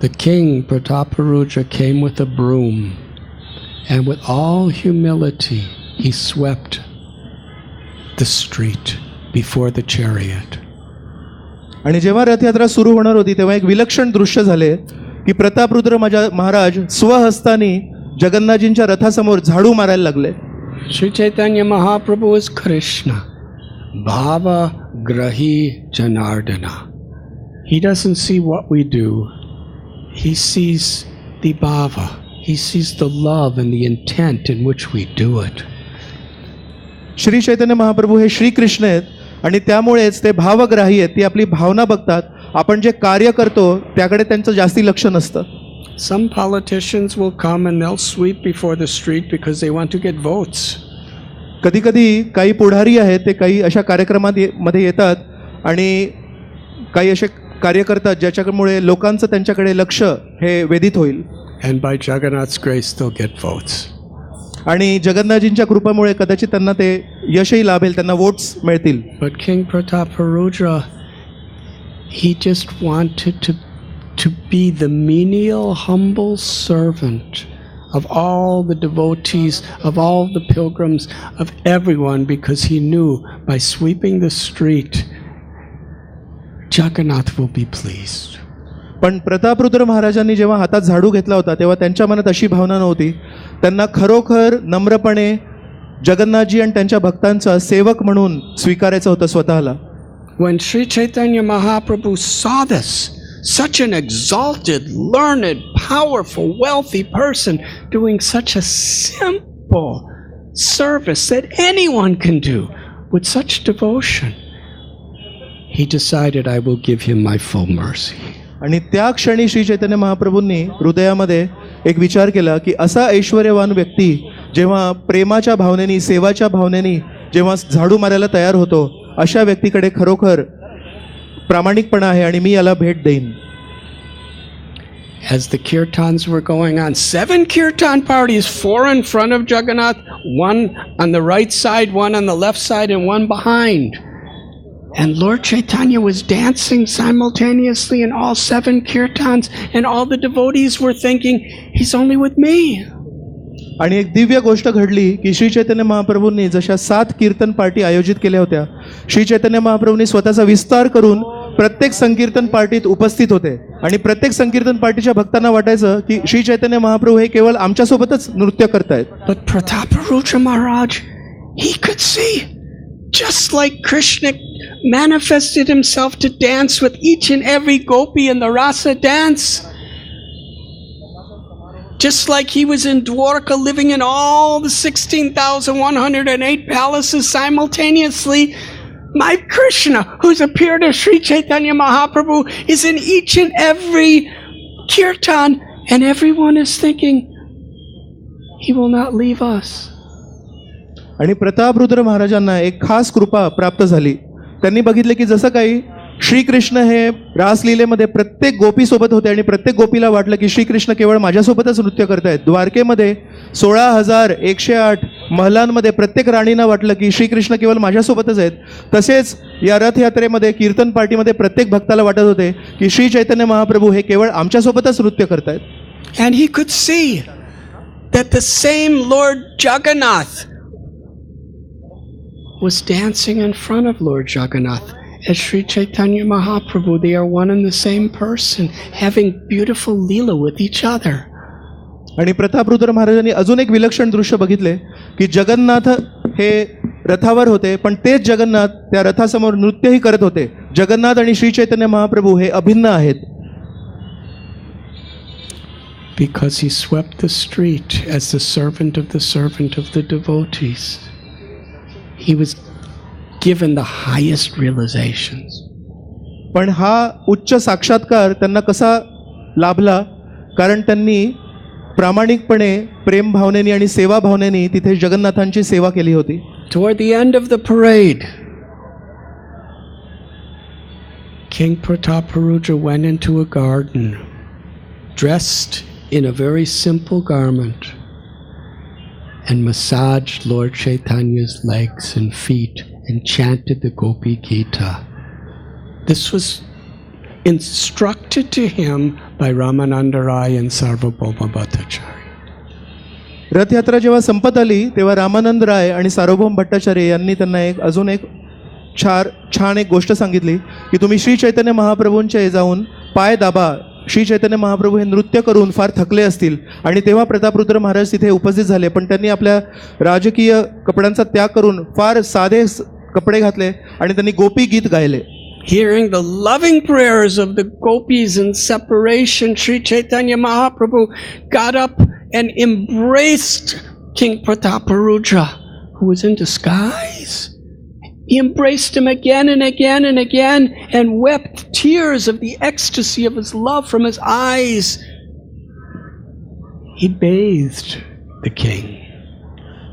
the king Prataparudra came with a broom. And with all humility, he swept the street before the chariot.
आणि जेव्हा रथयात्रा सुरू होणार होती तेव्हा एक विलक्षण दृश्य झाले की प्रतापरुद्र महाराज स्वहस्तानी जगन्नाथजींच्या रथासमोर झाडू मारायला लागले.
Sri Chaitanya Mahaprabhu is Krishna, Bhava Grahi Janardana. He doesn't see what we do. He sees the bhava. He sees the love and the intent in which we do it.
Shri Chaitanya Mahaprabhu हे श्रीकृष्ण आहेत आणि त्यामुळेच ते भावग्राही आहेत. ती आपली भावना बघतात. आपण जे कार्य करतो त्याकडे त्यांचं जास्ती लक्ष नसतं.
Some politicians will come and they'll sweep before the street because they want to get votes.
कधी कधी काही पुढारी आहेत ते काही अशा कार्यक्रमांमध्ये येतात आणि काही असे कार्य करतात ज्याच्यामुळे लोकांचं त्यांच्याकडे लक्ष हे वेधित होईल.
And by Jagannath's grace they'll get votes.
आणि जगन्नाथजींच्या कृपेमुळे कदाचित त्यांना ते यशही लाभेल, त्यांना वोट्स मिळतील.
But King Prataparudra, he just wanted to be the menial, humble servant of all the devotees, of all the pilgrims, of everyone, because he knew by sweeping the street, Jagannath will be pleased.
पण प्रतापरुद्र महाराजांनी जेव्हा हातात झाडू घेतला होता तेव्हा त्यांच्या मनात अशी भावना नव्हती. त्यांना खरोखर नम्रपणे जगन्नाथजी आणि त्यांच्या भक्तांचा सेवक म्हणून स्वीकारायचं होतं स्वतःला.
When Sri Chaitanya Mahaprabhu saw this, such an exalted, learned, powerful, wealthy person doing such a simple service that anyone can do with such devotion, he decided, I will give him my full mercy.
आणि त्या क्षणी श्री चैतन्य महाप्रभूंनी हृदयामध्ये एक विचार केला की असा ऐश्वर्यवान व्यक्ती जेव्हा प्रेमाच्या भावनेनी, सेवाच्या भावनेनी जेव्हा झाडू मारायला तयार होतो, अशा व्यक्तीकडे खरोखर प्रामाणिकपणा आहे आणि मी याला भेट देईन.
As the kirtans were going on, 7 kirtan parties, 4 in front of Jagannath, 1 on the right side, 1 on the left side, and 1 behind. And Lord Chaitanya was dancing simultaneously in all 7 kirtans, and all the devotees were thinking, he's only with me.
आणि एक दिव्य गोष्ट घडली की श्री चैतन्य महाप्रभूंनी जशा 7 कीर्तन party आयोजित केल्या होत्या, श्री चैतन्य महाप्रभूंनी स्वतःचा विस्तार करून प्रत्येक संकीर्तन पार्टीत उपस्थित होते आणि प्रत्येक संकीर्तन पार्टीच्या भक्तांना वाटायचं की श्री चैतन्य महाप्रभू हे केवळ आमच्यासोबतच नृत्य करतायत.
But Prataparudra Maharaj, he could see, just like Krishna manifested himself to dance with each and every gopi in the rasa dance, just like he was in Dwarka living in all the 16,108 palaces simultaneously, my Krishna, who's appeared as Sri Chaitanya Mahaprabhu, is in each and every kirtan, and everyone is thinking, he will not leave us.
आणि प्रतापरुद्र महाराजांना एक खास कृपा प्राप्त झाली. त्यांनी बघितले की जसं काही श्रीकृष्ण हे रासलीलेमध्ये प्रत्येक गोपीसोबत होते आणि प्रत्येक गोपीला वाटलं की श्रीकृष्ण केवळ माझ्यासोबतच नृत्य करतायत. द्वारकेमध्ये 16,108 महलांमध्ये प्रत्येक राणींना वाटलं की श्रीकृष्ण केवळ माझ्यासोबतच आहेत. तसेच या रथयात्रेमध्ये कीर्तन पार्टीमध्ये प्रत्येक भक्ताला वाटत होते की श्री चैतन्य महाप्रभू हे केवळ आमच्यासोबतच नृत्य करतायत.
And he could see that the same Lord Jagannath was dancing in front of Lord Jagannath as Sri Chaitanya Mahaprabhu. They are one and the same person, having beautiful leela with each other.
आणि प्रतापरुद्र महाराजांनी अजून एक विलक्षण दृश्य बघितले की जगन्नाथ हे रथावर होते, पण तेच जगन्नाथ त्या रथासमोर नृत्यही करत होते. जगन्नाथ आणि श्री चैतन्य महाप्रभू हे अभिन्न आहेत.
Because he swept the street as the servant of the devotees. He was given the highest realizations.
पण हा उच्च साक्षात्कार त्यांना कसा लाभला? कारण त्यांनी प्रामाणिकपणे प्रेम भावनेने आणि सेवा भावनेने तिथे जगन्नाथांची सेवा केली होती.
Toward the end of the parade, King Prataparudra went into a garden, dressed in a very simple garment, and massaged Lord Chaitanya's legs and feet and chanted the Gopi Gita. This was instructed to him by Ramananda Rai and Sarvabhauma Bhattacharya.
Rathyatra जेव्हा संपत आली तेव्हा रामानंद राय आणि सार्वभौम भट्टाचार्य यांनी त्यांना अजून एक छान एक गोष्ट सांगितली की तुम्ही श्री चैतन्य महाप्रभूंचे जाऊन पाय दाबा. श्री चैतन्य महाप्रभू हे नृत्य करून फार थकले असतील आणि तेव्हा प्रतापरुद्र महाराज तिथे उपस्थित झाले, पण त्यांनी आपल्या राजकीय कपड्यांचा त्याग करून फार साधे कपडे घातले आणि त्यांनी गोपी गीत गायले.
Hearing the loving prayers of the gopis in separation, Sri Chaitanya Mahaprabhu got up and embraced King Prataparudra, who was in disguise. He embraced him again and again and again and wept tears of the ecstasy of his love from his eyes. He bathed the king.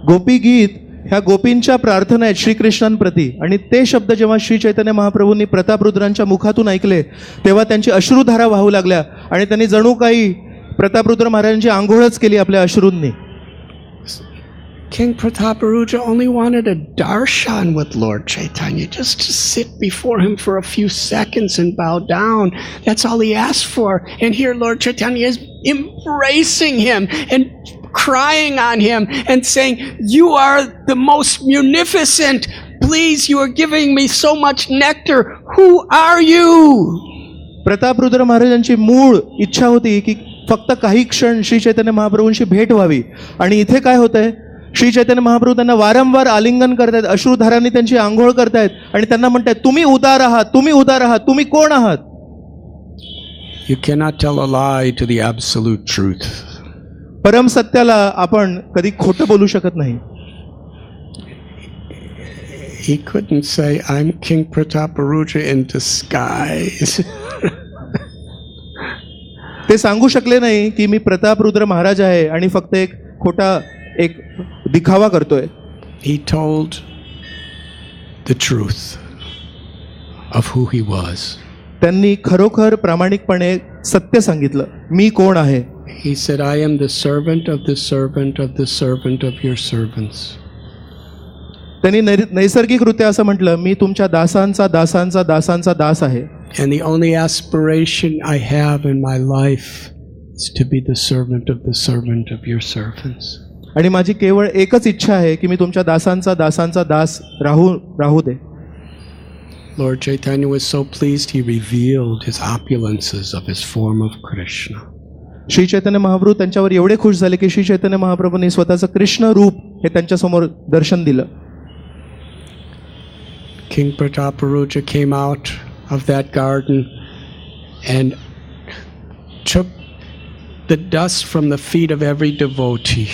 गोपी गीत ह्या गोपींच्या प्रार्थना आहेत श्रीकृष्णांप्रती, आणि ते शब्द जेव्हा श्री चैतन्य महाप्रभूंनी प्रतापरुद्रांच्या मुखातून ऐकले तेव्हा त्यांची अश्रुधारा वाहू लागल्या आणि त्यांनी जणू काही प्रतापरुद्र महाराजांची आंघोळच केली आपल्या अश्रूंनी.
King Prataparudra only wanted a darshan with Lord Chaitanya, just to sit before him for a few seconds and bow down. That's all he asked for. And here Lord Chaitanya is embracing him and crying on him and saying, "You are the most munificent. Please, you are giving me so much nectar. Who are you?"
Prataparudra महाराजांची मूळ इच्छा होती की फक्त काही क्षण श्री चैतन्य महाप्रभूंशी भेट व्हावी, आणि इथे काय होतंय, श्री चैतन्य महाप्रभू त्यांना वारंवार आलिंगन करतायत, अश्रुधारांनी त्यांची आंघोळ करतायत आणि त्यांना म्हणतायत, तुम्ही उदार आहात, तुम्ही उदार आहात, तुम्ही कोण आहात?
You cannot tell a lie to the absolute truth.
परम सत्याला आपण कधी खोटं बोलू शकत नाही.
He couldn't say, "I'm King Prataparudra in disguise."
ते सांगू शकले नाही की मी प्रतापरुद्र महाराज आहे आणि फक्त एक खोटा एक दिखावा करतोय.
He told the truth of who he was.
त्यांनी खरोखर प्रामाणिकपणे सत्य सांगितलं, मी कोण आहे.
He said, "I am the servant of the servant of the servant of your servants."
त्यांनी नैसर्गिकरित्या असं म्हटलं, मी तुमच्या दासांचा दासांचा दासांचा दास आहे.
And the only aspiration I have in my life is to be the servant of the servant of your servants.
आणि माझी केवळ एकच इच्छा आहे की मी तुमच्या दासांचा दासांचा दास राहू दे.
Lord Chaitanya was so pleased he revealed his opulences of his form of Krishna.
Shri Chaitanya Mahaprabhu त्यांच्यावर एवढे खुश झाले की श्री चैतन्य महाप्रभूंनी स्वतःचं कृष्ण रूप हे त्यांच्या समोर दर्शन दिलं.
King Prataparudra came out of that garden and took the dust from the feet of every devotee.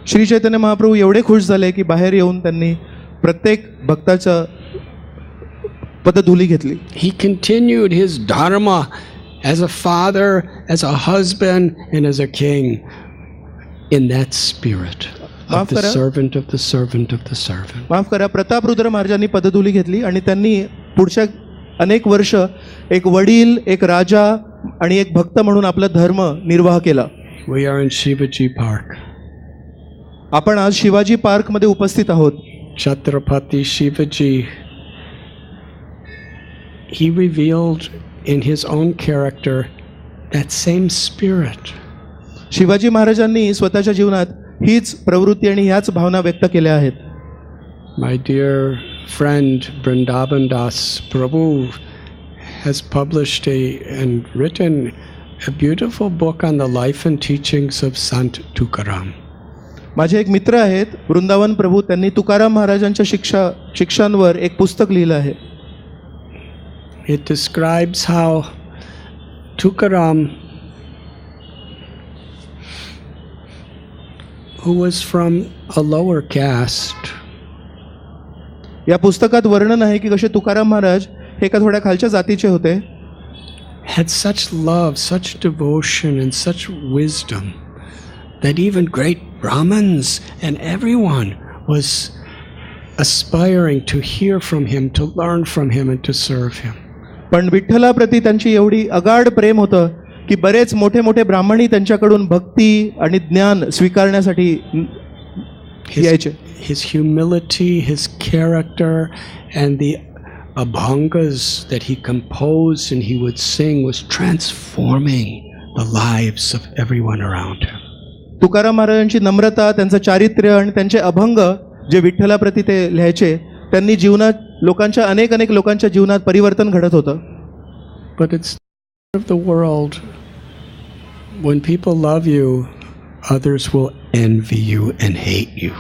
Shri Chaitanya Mahaprabhu एवढे खुश झाले की बाहेर येऊन त्यांनी प्रत्येक भक्ताचं पदधुली घेतली.
He continued his dharma as a father, as a husband, and as a king in that spirit of the servant of the servant of the servant.
माफ करा, प्रतापरुद्र महाराजांनी पदधुली घेतली आणि त्यांनी पुढच्या अनेक वर्ष एक वडील, एक राजा आणि एक भक्त म्हणून आपला धर्म निर्वाह केला.
We are in Shivaji Park.
आपण आज शिवाजी पार्क मध्ये उपस्थित आहोत.
Chhatrapati Shivaji, he revealed in his own character that same spirit.
Shivaji महाराजांनी स्वतःच्या जीवनात हीच प्रवृत्ती आणि ह्याच भावना व्यक्त केल्या आहेत.
My dear friend Vrindavan Das Prabhu has published and written a beautiful book on the life and teachings of Sant Tukaram.
माझे एक मित्र आहेत वृंदावन प्रभू, त्यांनी तुकाराम महाराजांच्या शिक्षांवर एक पुस्तक लिहिलं आहे.
It describes how Tukaram, who was from a lower caste,
या पुस्तकात वर्णन आहे की कसे तुकाराम महाराज हे एका थोड्या खालच्या जातीचे होते,
had such love, such devotion, and such wisdom that even great Brahmins and everyone was aspiring to hear from him, to learn from him, and to serve him.
पण विठ्ठलाप्रती त्यांची एवढी अगाढ प्रेम होतं की बरेच मोठे मोठे ब्राह्मणी त्यांच्याकडून भक्ती आणि ज्ञान स्वीकारण्यासाठी यायचे.
His humility, his character, and the abhangas that he composed and he would sing was transforming the lives of everyone around him.
Tukaram महाराजांची नम्रता, त्यांचं चारित्र्य आणि त्यांचे अभंग जे विठ्ठलाप्रती ते लिहायचे, त्यांनी जीवनात अनेक लोकांच्या जीवनात परिवर्तन घडत होतं.
But it's of the world, when people love you, others will envy you and hate you.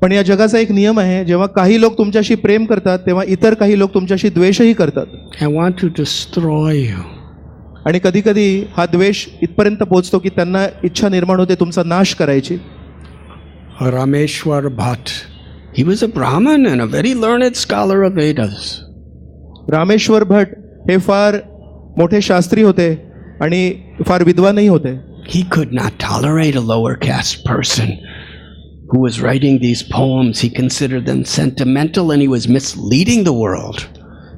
पण या जगाचा एक नियम आहे, जेव्हा काही लोक तुमच्याशी प्रेम करतात तेव्हा इतर काही लोक तुमच्याशी द्वेषही करतात.
I want to destroy you.
आणि कधी कधी हा द्वेष इथपर्यंत पोहोचतो की त्यांना इच्छा निर्माण होते तुमचा नाश करायची.
Rameshwar Bhatt, he was a Brahmin and a very learned scholar of Vedas.
Rameshwar भट हे फार मोठे शास्त्री होते आणि फार विद्वानही होते.
He could not tolerate a lower caste person who was writing these poems. He considered them sentimental and he was misleading the world.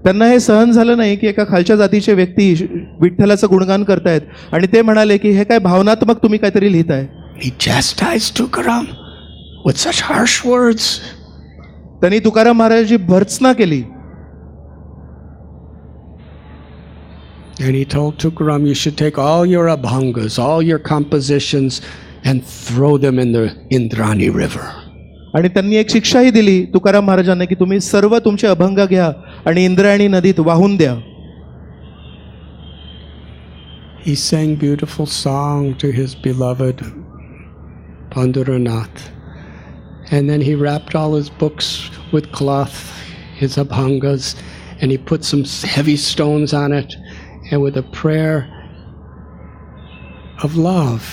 त्यांना हे सहन झालं नाही की एका खालच्या जातीचे व्यक्ती विठ्ठलाचं गुणगान करतायत आणि ते म्हणाले की हे काय भावनात्मक तुम्ही काहीतरी लिहिताय.
He chastised Tukaram with such harsh words.
त्यांनी तुकाराम महाराजांची भर्त्सना केली.
And he told Tukaram, you should take all your abhangas, all your compositions and throw them in the Indrani river.
आणि त्यांनी एक शिक्षाही दिली तुकाराम महाराजांना की तुम्ही सर्व तुमचे अभंग घ्या आणि इंद्रायणी नदीत वाहून द्या.
He sang beautiful song to his beloved Panduranath. And then he wrapped all his books with cloth, his abhangas, and he put some heavy stones on it, and with a prayer of love,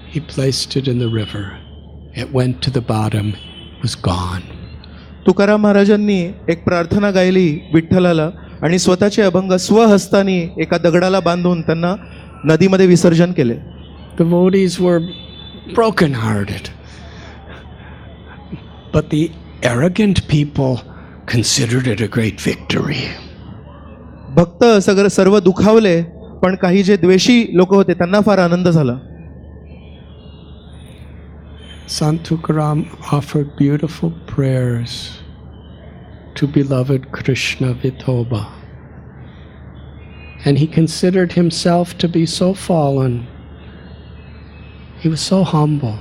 he placed it in the river. It went to the bottom, was gone.
Tukaram महाराजांनी एक प्रार्थना गायली विठ्ठलाला आणि स्वतःचे अभंग स्वहस्तानी एका दगडाला बांधून त्यांना नदीमध्ये विसर्जन केले.
Devotees were broken-hearted, but the arrogant people considered it a great victory.
भक्त सर्व दुखावले, पण काही जे द्वेषी लोक होते त्यांना फार आनंद झाला.
Sant Tukaram offered beautiful prayers to beloved Krishna Vithoba, and he considered himself to be so fallen. He was so humble.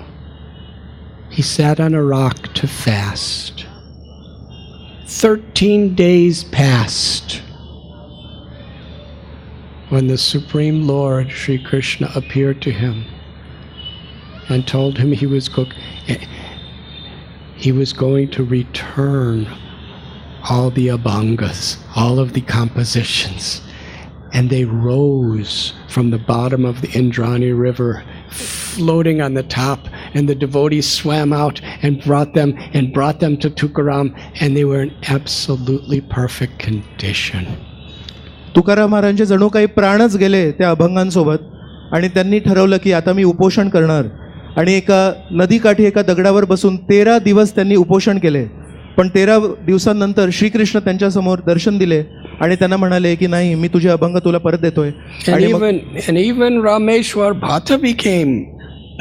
He sat on a rock to fast. 13 days passed when the Supreme Lord Sri Krishna appeared to him and told him he was going to return all the abhangas, all of the compositions, and they rose from the bottom of the Indrani river, floating on the top, and the devotees swam out and brought them to Tukaram, and they were in absolutely perfect condition.
Tukaram महाराजांचे जणू काही प्राणच गेले त्या अभंगांसोबत आणि त्यांनी ठरवलं की आता मी उपोषण करणार आणि एका नदीकाठी एका दगडावर बसून 13 दिवस त्यांनी उपोषण केले. पण 13 दिवसांनंतर श्रीकृष्ण त्यांच्यासमोर दर्शन दिले आणि त्यांना म्हणाले की नाही मी तुझे अभंग तुला परत देतोय.
And even Rameshwar Bhatta became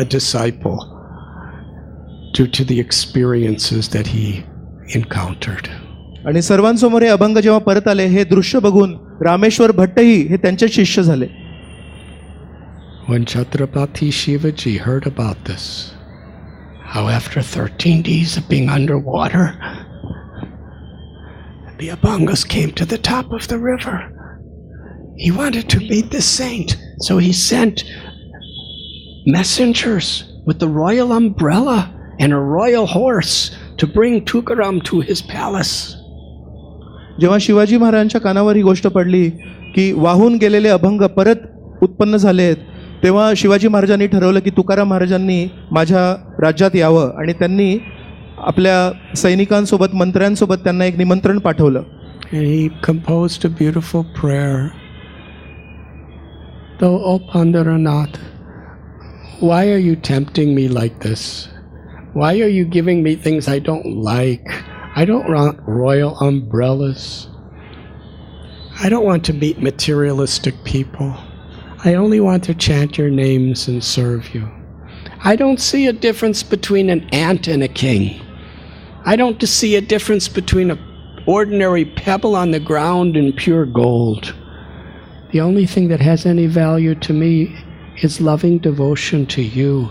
a disciple due to the experiences that he encountered.
आणि सर्वांसमोर हे अभंग जेव्हा परत आले हे दृश्य बघून रामेश्वर भट्टही हे त्यांचे शिष्य झाले.
When Chhatrapati Shivaji heard about this, how after 13 days of being underwater, the abhangas came to the top of the river. He wanted to meet the saint, so he sent messengers with the royal umbrella and a royal horse to bring Tukaram to his palace.
जेव्हा शिवाजी महाराजांच्या कानावर ही गोष्ट पडली की वाहून गेलेले अभंग परत उत्पन्न झालेत, तेव्हा शिवाजी महाराजांनी ठरवलं की तुकाराम महाराजांनी माझ्या राज्यात यावं आणि त्यांनी आपल्या सैनिकांसोबत मंत्र्यांसोबत त्यांना एक निमंत्रण पाठवलं.
And he composed a beautiful prayer. Though, O Panduranath, why are you tempting me like this? Why are you giving me things I don't like? I don't want royal umbrellas. I don't want to meet materialistic people. I only want to chant your names and serve you. I don't see a difference between an ant and a king. I don't see a difference between an ordinary pebble on the ground and pure gold. The only thing that has any value to me is loving devotion to you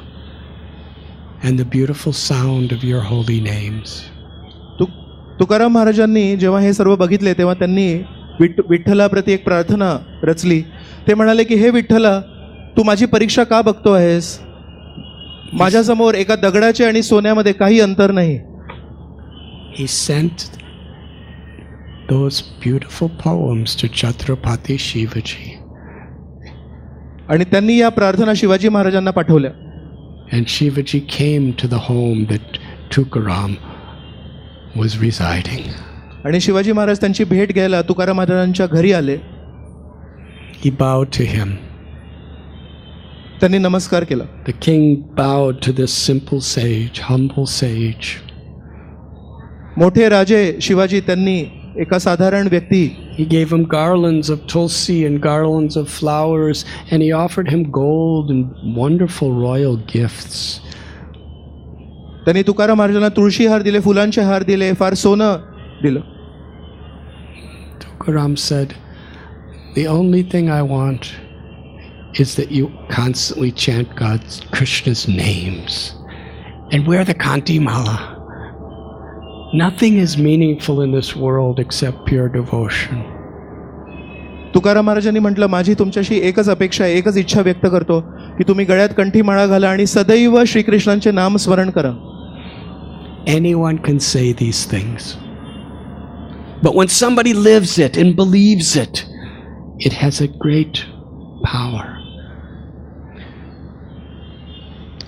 and the beautiful sound of your holy names.
Tukaram महाराजांनी जेव्हा हे सर्व बघितले तेव्हा त्यांनी विठ्ठलाप्रती एक प्रार्थना रचली. ते म्हणाले की हे विठ्ठला, तू माझी परीक्षा का बघतो आहेस? माझ्यासमोर एका दगडाचे आणि सोन्यामध्ये काही अंतर नाही.
He sent those beautiful poems to Chhatrapati Shivaji.
आणि त्यांनी या प्रार्थना शिवाजी महाराजांना पाठवल्या.
And Shivaji came to the home that Tukaram was residing.
आणि शिवाजी महाराज त्यांची भेट घ्यायला तुकाराम महाराजांच्या घरी आले.
He bowed to him.
त्यांनी नमस्कार केला.
The king bowed to this simple sage, humble sage.
मोठे राजे शिवाजी त्यांनी एका साधारण व्यक्ती,
He gave him garlands of tulsi and garlands of flowers, and he offered him gold and wonderful royal gifts.
त्यांनी तुकाराम महाराजांना तुळशी हार दिले, फुलांचे हार दिले, फार सोनं दिलं.
Tukaram said, the only thing I want is that you constantly chant God's Krishna's names and wear the Kanti Mala. Nothing is meaningful in this world except pure devotion.
Tukaram महाराजांनी म्हटलं, माझी तुमच्याशी एकच अपेक्षा आहे, एकच इच्छा व्यक्त करतो की तुम्ही गळ्यात कंठी माळा घाला आणि सदैव श्रीकृष्णांचे नाम स्मरण करा.
Anyone can say these things. But when somebody lives it and believes it, it has a great power.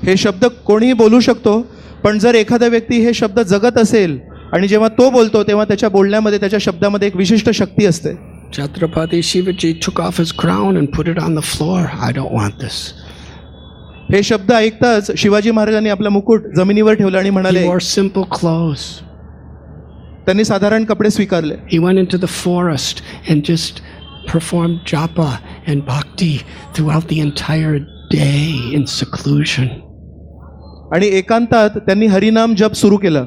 हे शब्द कोणीही बोलू शकतो, पण जर एखादा व्यक्ती हे शब्द जगत असेल आणि जेव्हा तो बोलतो तेव्हा त्याच्या बोलण्यामध्ये, त्याच्या शब्दामध्ये एक विशिष्ट शक्ती असते.
Chhatrapati Shivaji took off his crown and put it on the floor. I don't want this.
हे शब्द ऐकताच शिवाजी महाराजांनी आपला मुकुट जमिनीवर ठेवला आणि म्हणाले,
He wore simple clothes.
त्यांनी साधारण कपडे स्वीकारले.
He went into the forest and just performed japa and bhakti throughout the entire day in seclusion.
आणि एकांतात त्यांनी हरिनाम जप सुरू केला.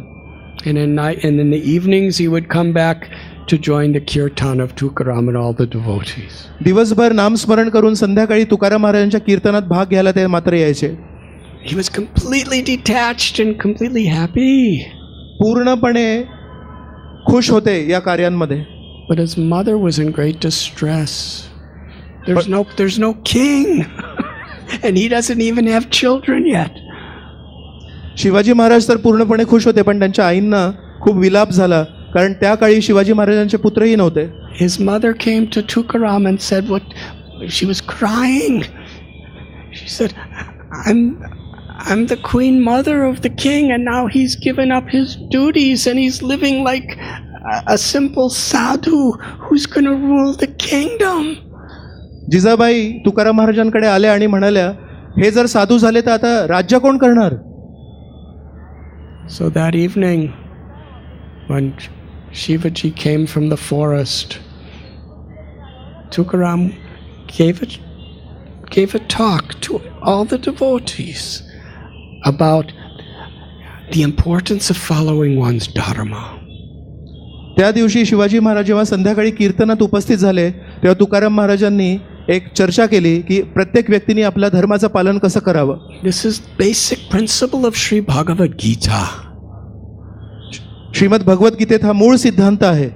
And in the evenings he would come back to join the kirtan of Tukaram and all the devotees.
दिवसभर नामस्मरण करून संध्याकाळी तुकाराम महाराजांच्या कीर्तनात भाग घ्यायला ते मात्र यायचे.
He was completely detached and completely happy.
पूर्णपणे खुश होते या कार्यांमध्ये.
But his mother was in great distress. There's no king. And he doesn't even have children yet.
Shivaji Maharaj तर पूर्णपणे खुश होते, पण त्यांच्या आईंना खूप विलाप झाला, कारण त्या काळी शिवाजी महाराजांचे पुत्रही नव्हते.
His mother came to Tukaram and said she was crying. She said, I'm the queen mother of the king, and now he's given up his duties and he's living like a simple sadhu who's going to rule the kingdom.
Jijabai Tukaram महाराजांकडे आल्या आणि म्हणाल्या, हे जर साधू झाले तर आता राज्य कोण करणार?
So that evening, when Shivaji came from the forest, Tukaram gave a talk to all the devotees about the importance of following one's dharma.
त्या दिवशी शिवाजी महाराज जेव्हा संध्याकाळी कीर्तनात उपस्थित झाले तेव्हा तुकाराम महाराजांनी एक चर्चा केली की प्रत्येक व्यक्तीने आपल्या धर्माचं पालन कसं करावं.
This is basic principle of Sri Bhagavad Gita.
Shrimad भगवत गीतेत हा मूळ सिद्धांत आहे.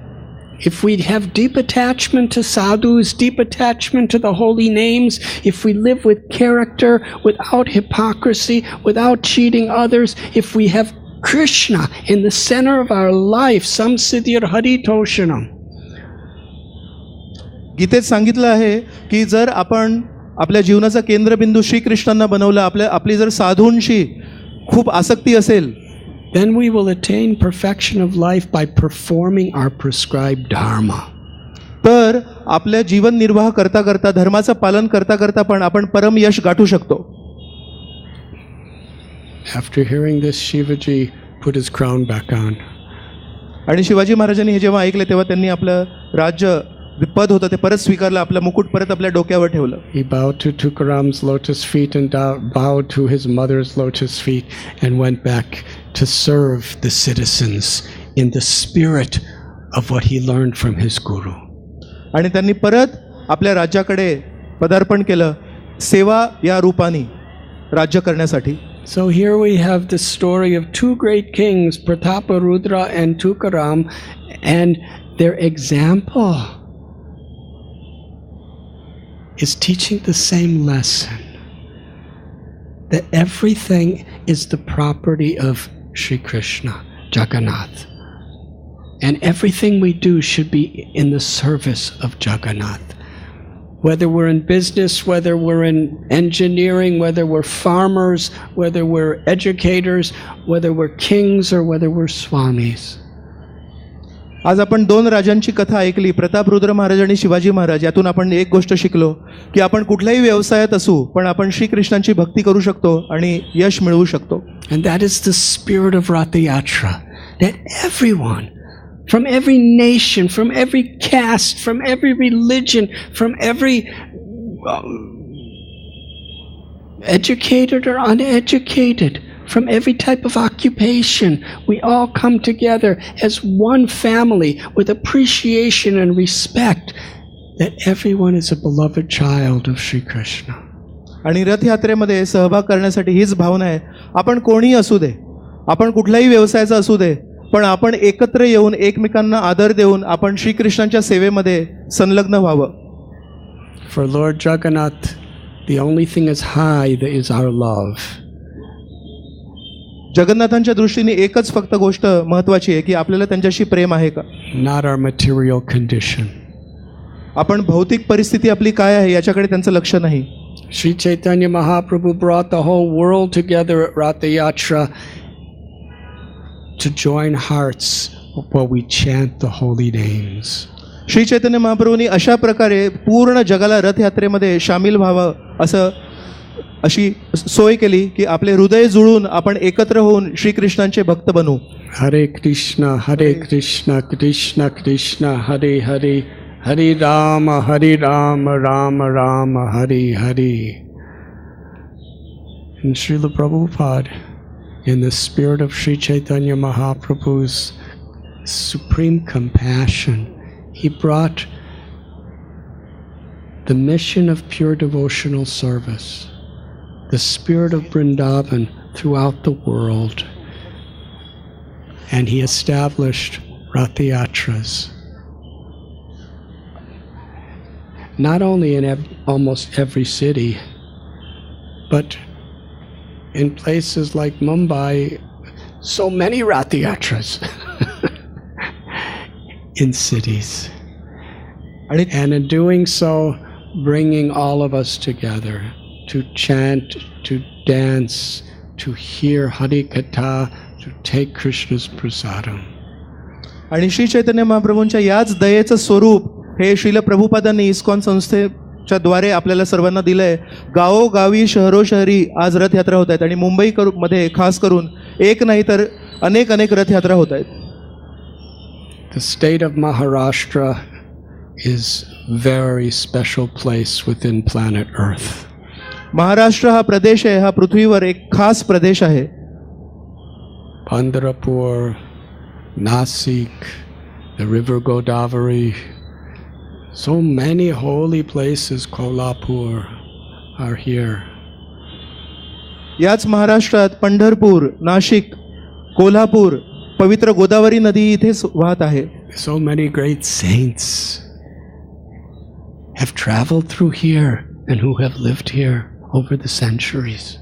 If we have deep attachment to sadhus, deep attachment to the holy names, if we live with character, without hypocrisy, without cheating others, if we have Krishna in the center of our life, samsiddhir haritoshanam.
गीतेत सांगितलं आहे की जर आपण आपल्या जीवनाचा केंद्रबिंदू श्रीकृष्णांना बनवला, आपली जर साधूंशी खूप आसक्ती असेल,
then we will attain perfection of life by performing our prescribed dharma.
तर आपल्या जीवन निर्वाह करता करता, धर्माचं पालन करता करता पण आपण परम यश गाठू शकतो.
After hearing this, Shivaji put his crown back on.
आणि शिवाजी महाराजांनी हे जेव्हा ऐकले तेव्हा त्यांनी आपलं राज्य पद होतं ते परत स्वीकारलं, आपलं मुकुट परत आपल्या डोक्यावर ठेवलं.
He bowed to Tukaram's lotus feet and bowed to his mother's lotus feet and went back to serve the citizens in the spirit of what he learned from his guru.
आणि त्यांनी परत आपल्या राज्याकडे पदार्पण केलं, सेवा या रूपाने राज्य करण्यासाठी.
So here we have the story of two great kings, Prataparudra and Tukaram, and their example is teaching the same lesson, that everything is the property of Shri Krishna, Jagannath. And everything we do should be in the service of Jagannath. Whether we're in business, whether we're in engineering, whether we're farmers, whether we're educators, whether we're kings or whether we're swamis.
आज आपण दोन राजांची कथा ऐकली, प्रतापरुद्र महाराज आणि शिवाजी महाराज. यातून आपण एक गोष्ट शिकलो की आपण कुठल्याही व्यवसायात असू पण आपण श्रीकृष्णांची भक्ती करू शकतो आणि यश मिळवू शकतो.
And that is the spirit of Rath Yatra, that everyone, from every nation, from every caste, from every religion, from every educated or uneducated, from every type of occupation, we all come together as one family with appreciation and respect that everyone is a beloved child of Shri Krishna.
आणि रथयात्रेमध्ये सहभाग करण्यासाठी हीच भावना आहे. आपण कोणी असू दे, आपण कुठल्याही व्यवसायाचा असू दे, पण आपण एकत्र येऊन एकमेकांना आदर देऊन आपण श्रीकृष्णांच्या सेवेमध्ये संलग्न व्हावं.
For Lord Jagannath, the only thing is high that is our love.
जगन्नाथांच्या दृष्टीने एकच फक्त गोष्ट महत्त्वाची आहे की आपल्याला त्यांच्याशी प्रेम आहे का.
Not our material condition.
आपण भौतिक परिस्थिती आपली काय आहे याच्याकडे त्यांचं लक्ष नाही.
Sri Chaitanya Mahaprabhu brought the whole world together at Rath Yatra to join hearts while we chant the holy names.
Shri Chaitanya महाप्रभूंनी अशा प्रकारे पूर्ण जगाला रथयात्रेमध्ये सामील व्हावं अशी सोय केली की आपले हृदय जुळून आपण एकत्र होऊन श्रीकृष्णांचे भक्त बनू.
हरे कृष्णा कृष्णा कृष्णा हरे हरे, हरे Ram Ram Ram Hare Hare. And Srila Prabhupada, in the spirit of Sri Chaitanya Mahaprabhu's supreme compassion, he brought the mission of pure devotional service, the spirit of Vrindavan throughout the world, and he established Rath Yatras. Not only in almost every city, but in places like Mumbai, so many Rath Yatras in cities. And in doing so, bringing all of us together to chant, to dance, to hear Hari Katha, to take Krishna's prasadam.
आणि श्री चैतन्य महाप्रभूंच्या याच दयेचं स्वरूप हे Srila प्रभुपादांनी ISKCON संस्थेच्या द्वारे आपल्याला सर्वांना दिलंय. गावोगावी शहरोशहरी आज रथयात्रा होत आहेत आणि मुंबई मध्ये खास करून एक नाही तर अनेक रथयात्रा होत आहेत.
The state of Maharashtra is very special place within planet Earth.
Maharashtra हा प्रदेश आहे, हा पृथ्वीवर एक खास प्रदेश आहे.
Pandharpur, Nasik, the river Godavari, so many holy places, Kolhapur, are here.
याच महाराष्ट्रात पंढरपूर, नाशिक, कोल्हापूर, पवित्र गोदावरी नदी इथेच वाहत आहे.
So many great saints have traveled through here and who have lived here over the centuries.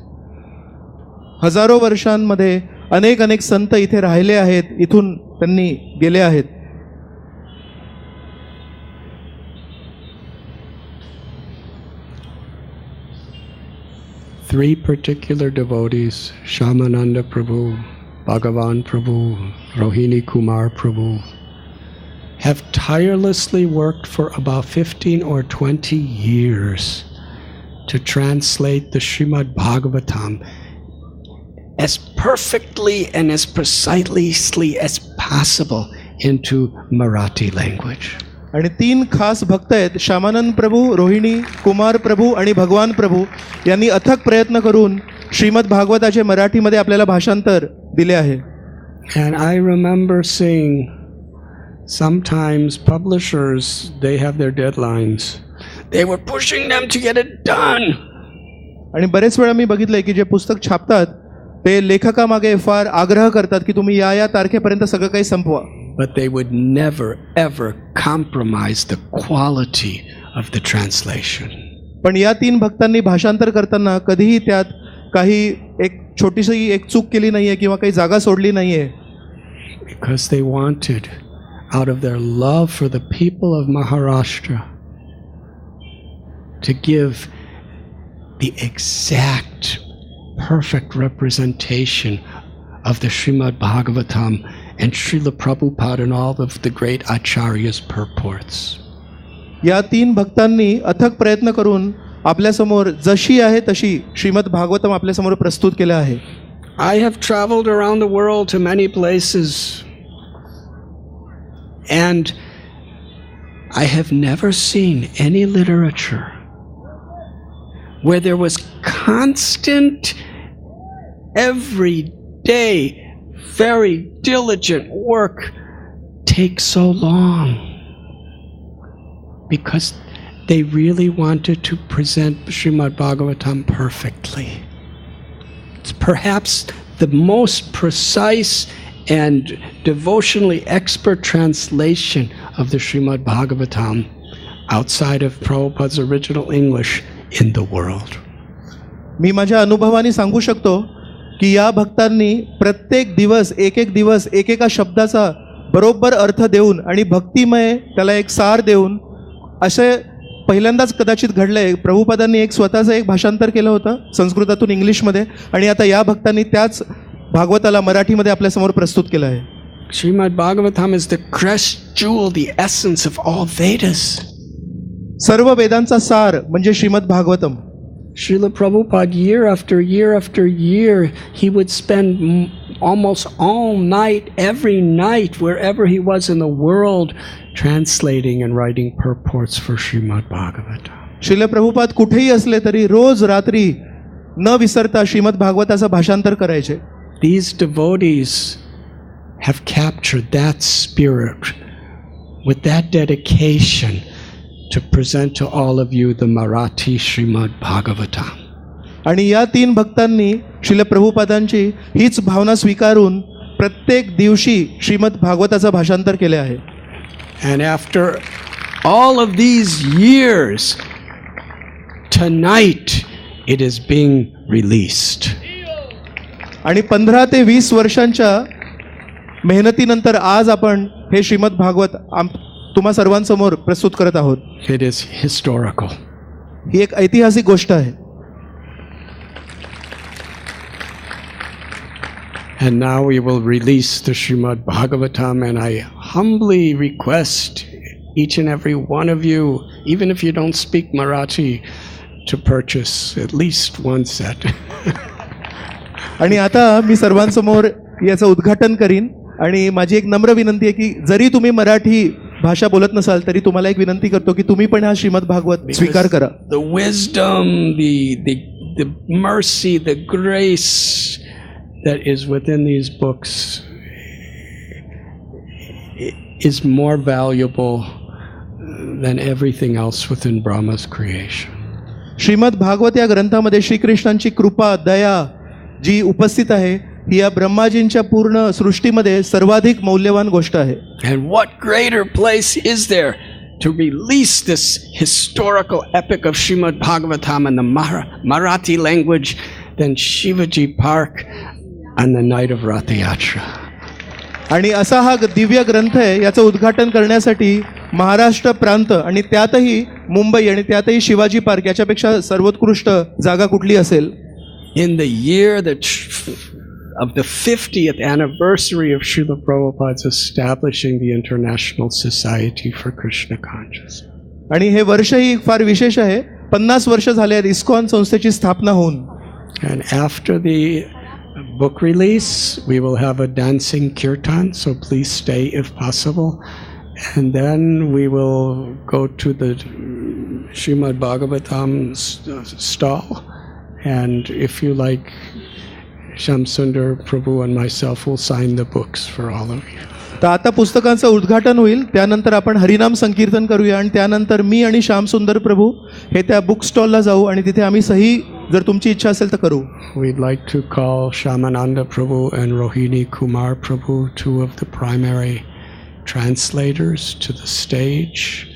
हजारो वर्षांमध्ये अनेक संत इथे राहिले आहेत, इथून त्यांनी गेले आहेत.
Three particular devotees, Shamananda Prabhu, Bhagavan Prabhu, Rohini Kumar Prabhu, have tirelessly worked for about 15 or 20 years to translate the Srimad Bhagavatam as perfectly and as precisely as possible into Marathi language.
आणि तीन खास भक्त आहेत, श्यामानंद प्रभू, रोहिणी कुमार प्रभू आणि भगवान प्रभू यांनी अथक प्रयत्न करून श्रीमद भागवताचे मराठीमध्ये आपल्याला भाषांतर दिले आहे.
And I remember seeing sometimes publishers, they have their deadlines. They were pushing them to get it done.
आणि बरेच वेळा मी बघितलंय की जे पुस्तक छापतात ते लेखकामागे फार आग्रह करतात की तुम्ही या तारखेपर्यंत सगळं काही संपवा.
But they would never ever compromise the quality of the translation.
पण या तीन भक्तांनी भाषांतर करताना कधीही त्यात काही एक छोटीशी एक चूक केली नाहीये किंवा काही जागा सोडली नाहीये.
Because they wanted out of their love for the people of Maharashtra, to give the exact, perfect representation of the Srimad Bhagavatam and Srila Prabhupada and all of the great Acharyas' purports.
या 3 भक्तांनी अथक प्रयत्न करून आपल्यासमोर जशी आहे तशी श्रीमद भागवतम आपल्यासमोर प्रस्तुत केलं आहे.
I have traveled around the world to many places, and I have never seen any literature where there was constant, every day, very diligent work take so long, because they really wanted to present Srimad Bhagavatam perfectly. It's perhaps the most precise and devotionally expert translation of the Srimad Bhagavatam outside of Prabhupada's original English in the world.
मी माझ्या अनुभवाने सांगू शकतो की या भक्तांनी प्रत्येक दिवस एक दिवस एकेका शब्दाचा बरोबर अर्थ देऊन आणि भक्तिमय त्याला एक सार देऊन असे पहिल्यांदाच कदाचित घडलंय. प्रभुपादांनी एक स्वतःचं एक भाषांतर केलं होतं संस्कृतातून इंग्लिशमध्ये, आणि आता या भक्तांनी त्याच भागवताला मराठीमध्ये आपल्यासमोर प्रस्तुत केलं आहे.
Srimad Bhagavatam is the crest jewel, the essence of all Vedas.
सर्व वेदांचा सार म्हणजे Shrimad Bhagavatam.
Srila Prabhupada, year after year after year, he would spend almost all night, every night, wherever he was in the world, translating and writing purports for Srimad Bhagavatam.
Srila Prabhupada कुठेही असले तरी रोज रात्री न विसरता श्रीमद भागवताचं भाषांतर करायचे.
These devotees have captured that spirit with that dedication to present to all of you the Marathi Srimad Bhagavatam.
आणि या 3 भक्तांनी श्रील प्रभुपादांची हीच भावना स्वीकारून प्रत्येक दिवशी श्रीमद भागवताचं भाषांतर केले आहे.
And after all of these years, tonight it is being released.
आणि 15 ते 20 वर्षांच्या मेहनतीनंतर आज आपण हे श्रीमद भागवत तुम्हा सर्वांसमोर प्रस्तुत करत आहोत.
It is historical.
ही एक ऐतिहासिक गोष्ट आहे.
And now we will release the Srimad Bhagavatam, and I humbly request each and every one of you, even if you don't speak Marathi, to purchase at least one set.
आणि आता मी सर्वांसमोर याचं उद्घाटन करीन, आणि माझी एक नम्र विनंती आहे की जरी तुम्ही मराठी भाषा बोलत नसाल तरी तुम्हाला एक विनंती करतो की तुम्ही पण हा श्रीमद भागवत स्वीकार करा.
The wisdom, the mercy, the grace that is within these books is more valuable than everything else within Brahma's creation.
Shrimad Bhagavat या ग्रंथामध्ये श्रीकृष्णांची कृपा, दया जी उपस्थित आहे ही या ब्रह्माजींच्या पूर्ण सृष्टीमध्ये सर्वाधिक मौल्यवान गोष्ट आहे.
And what greater place is there to release this historical epic of Srimad Bhagavatam in the Marathi language than Shivaji Park on the night of Rath Yatra.
आणि असा हा दिव्य ग्रंथ आहे, याचं उद्घाटन करण्यासाठी महाराष्ट्र प्रांत आणि त्यातही मुंबई आणि त्यातही शिवाजी पार्क याच्यापेक्षा सर्वोत्कृष्ट जागा कुठली असेल.
In the year of the 50th anniversary of Srila Prabhupada's establishing the International Society for Krishna Consciousness.
आणि हे वर्षही फार विशेष आहे. 50 वर्ष झाले आहेत इस्कॉन संस्थेची स्थापना होऊन.
And after the book release, we will have a dancing kirtan, so please stay if possible. And then we will go to the Srimad Bhagavatam stall. And if you like, Shamsundar Prabhu and myself will sign the books for all of you.
तर आता पुस्तकांचं उद्घाटन होईल, त्यानंतर आपण हरिनाम संकीर्तन करूया आणि त्यानंतर मी आणि श्यामसुंदर प्रभू हे त्या बुक स्टॉलला जाऊ आणि तिथे आम्ही सही जर तुमची इच्छा असेल तर करू.
We'd like to call Shamananda Prabhu and Rohini Kumar Prabhu, two of the primary translators, to the stage.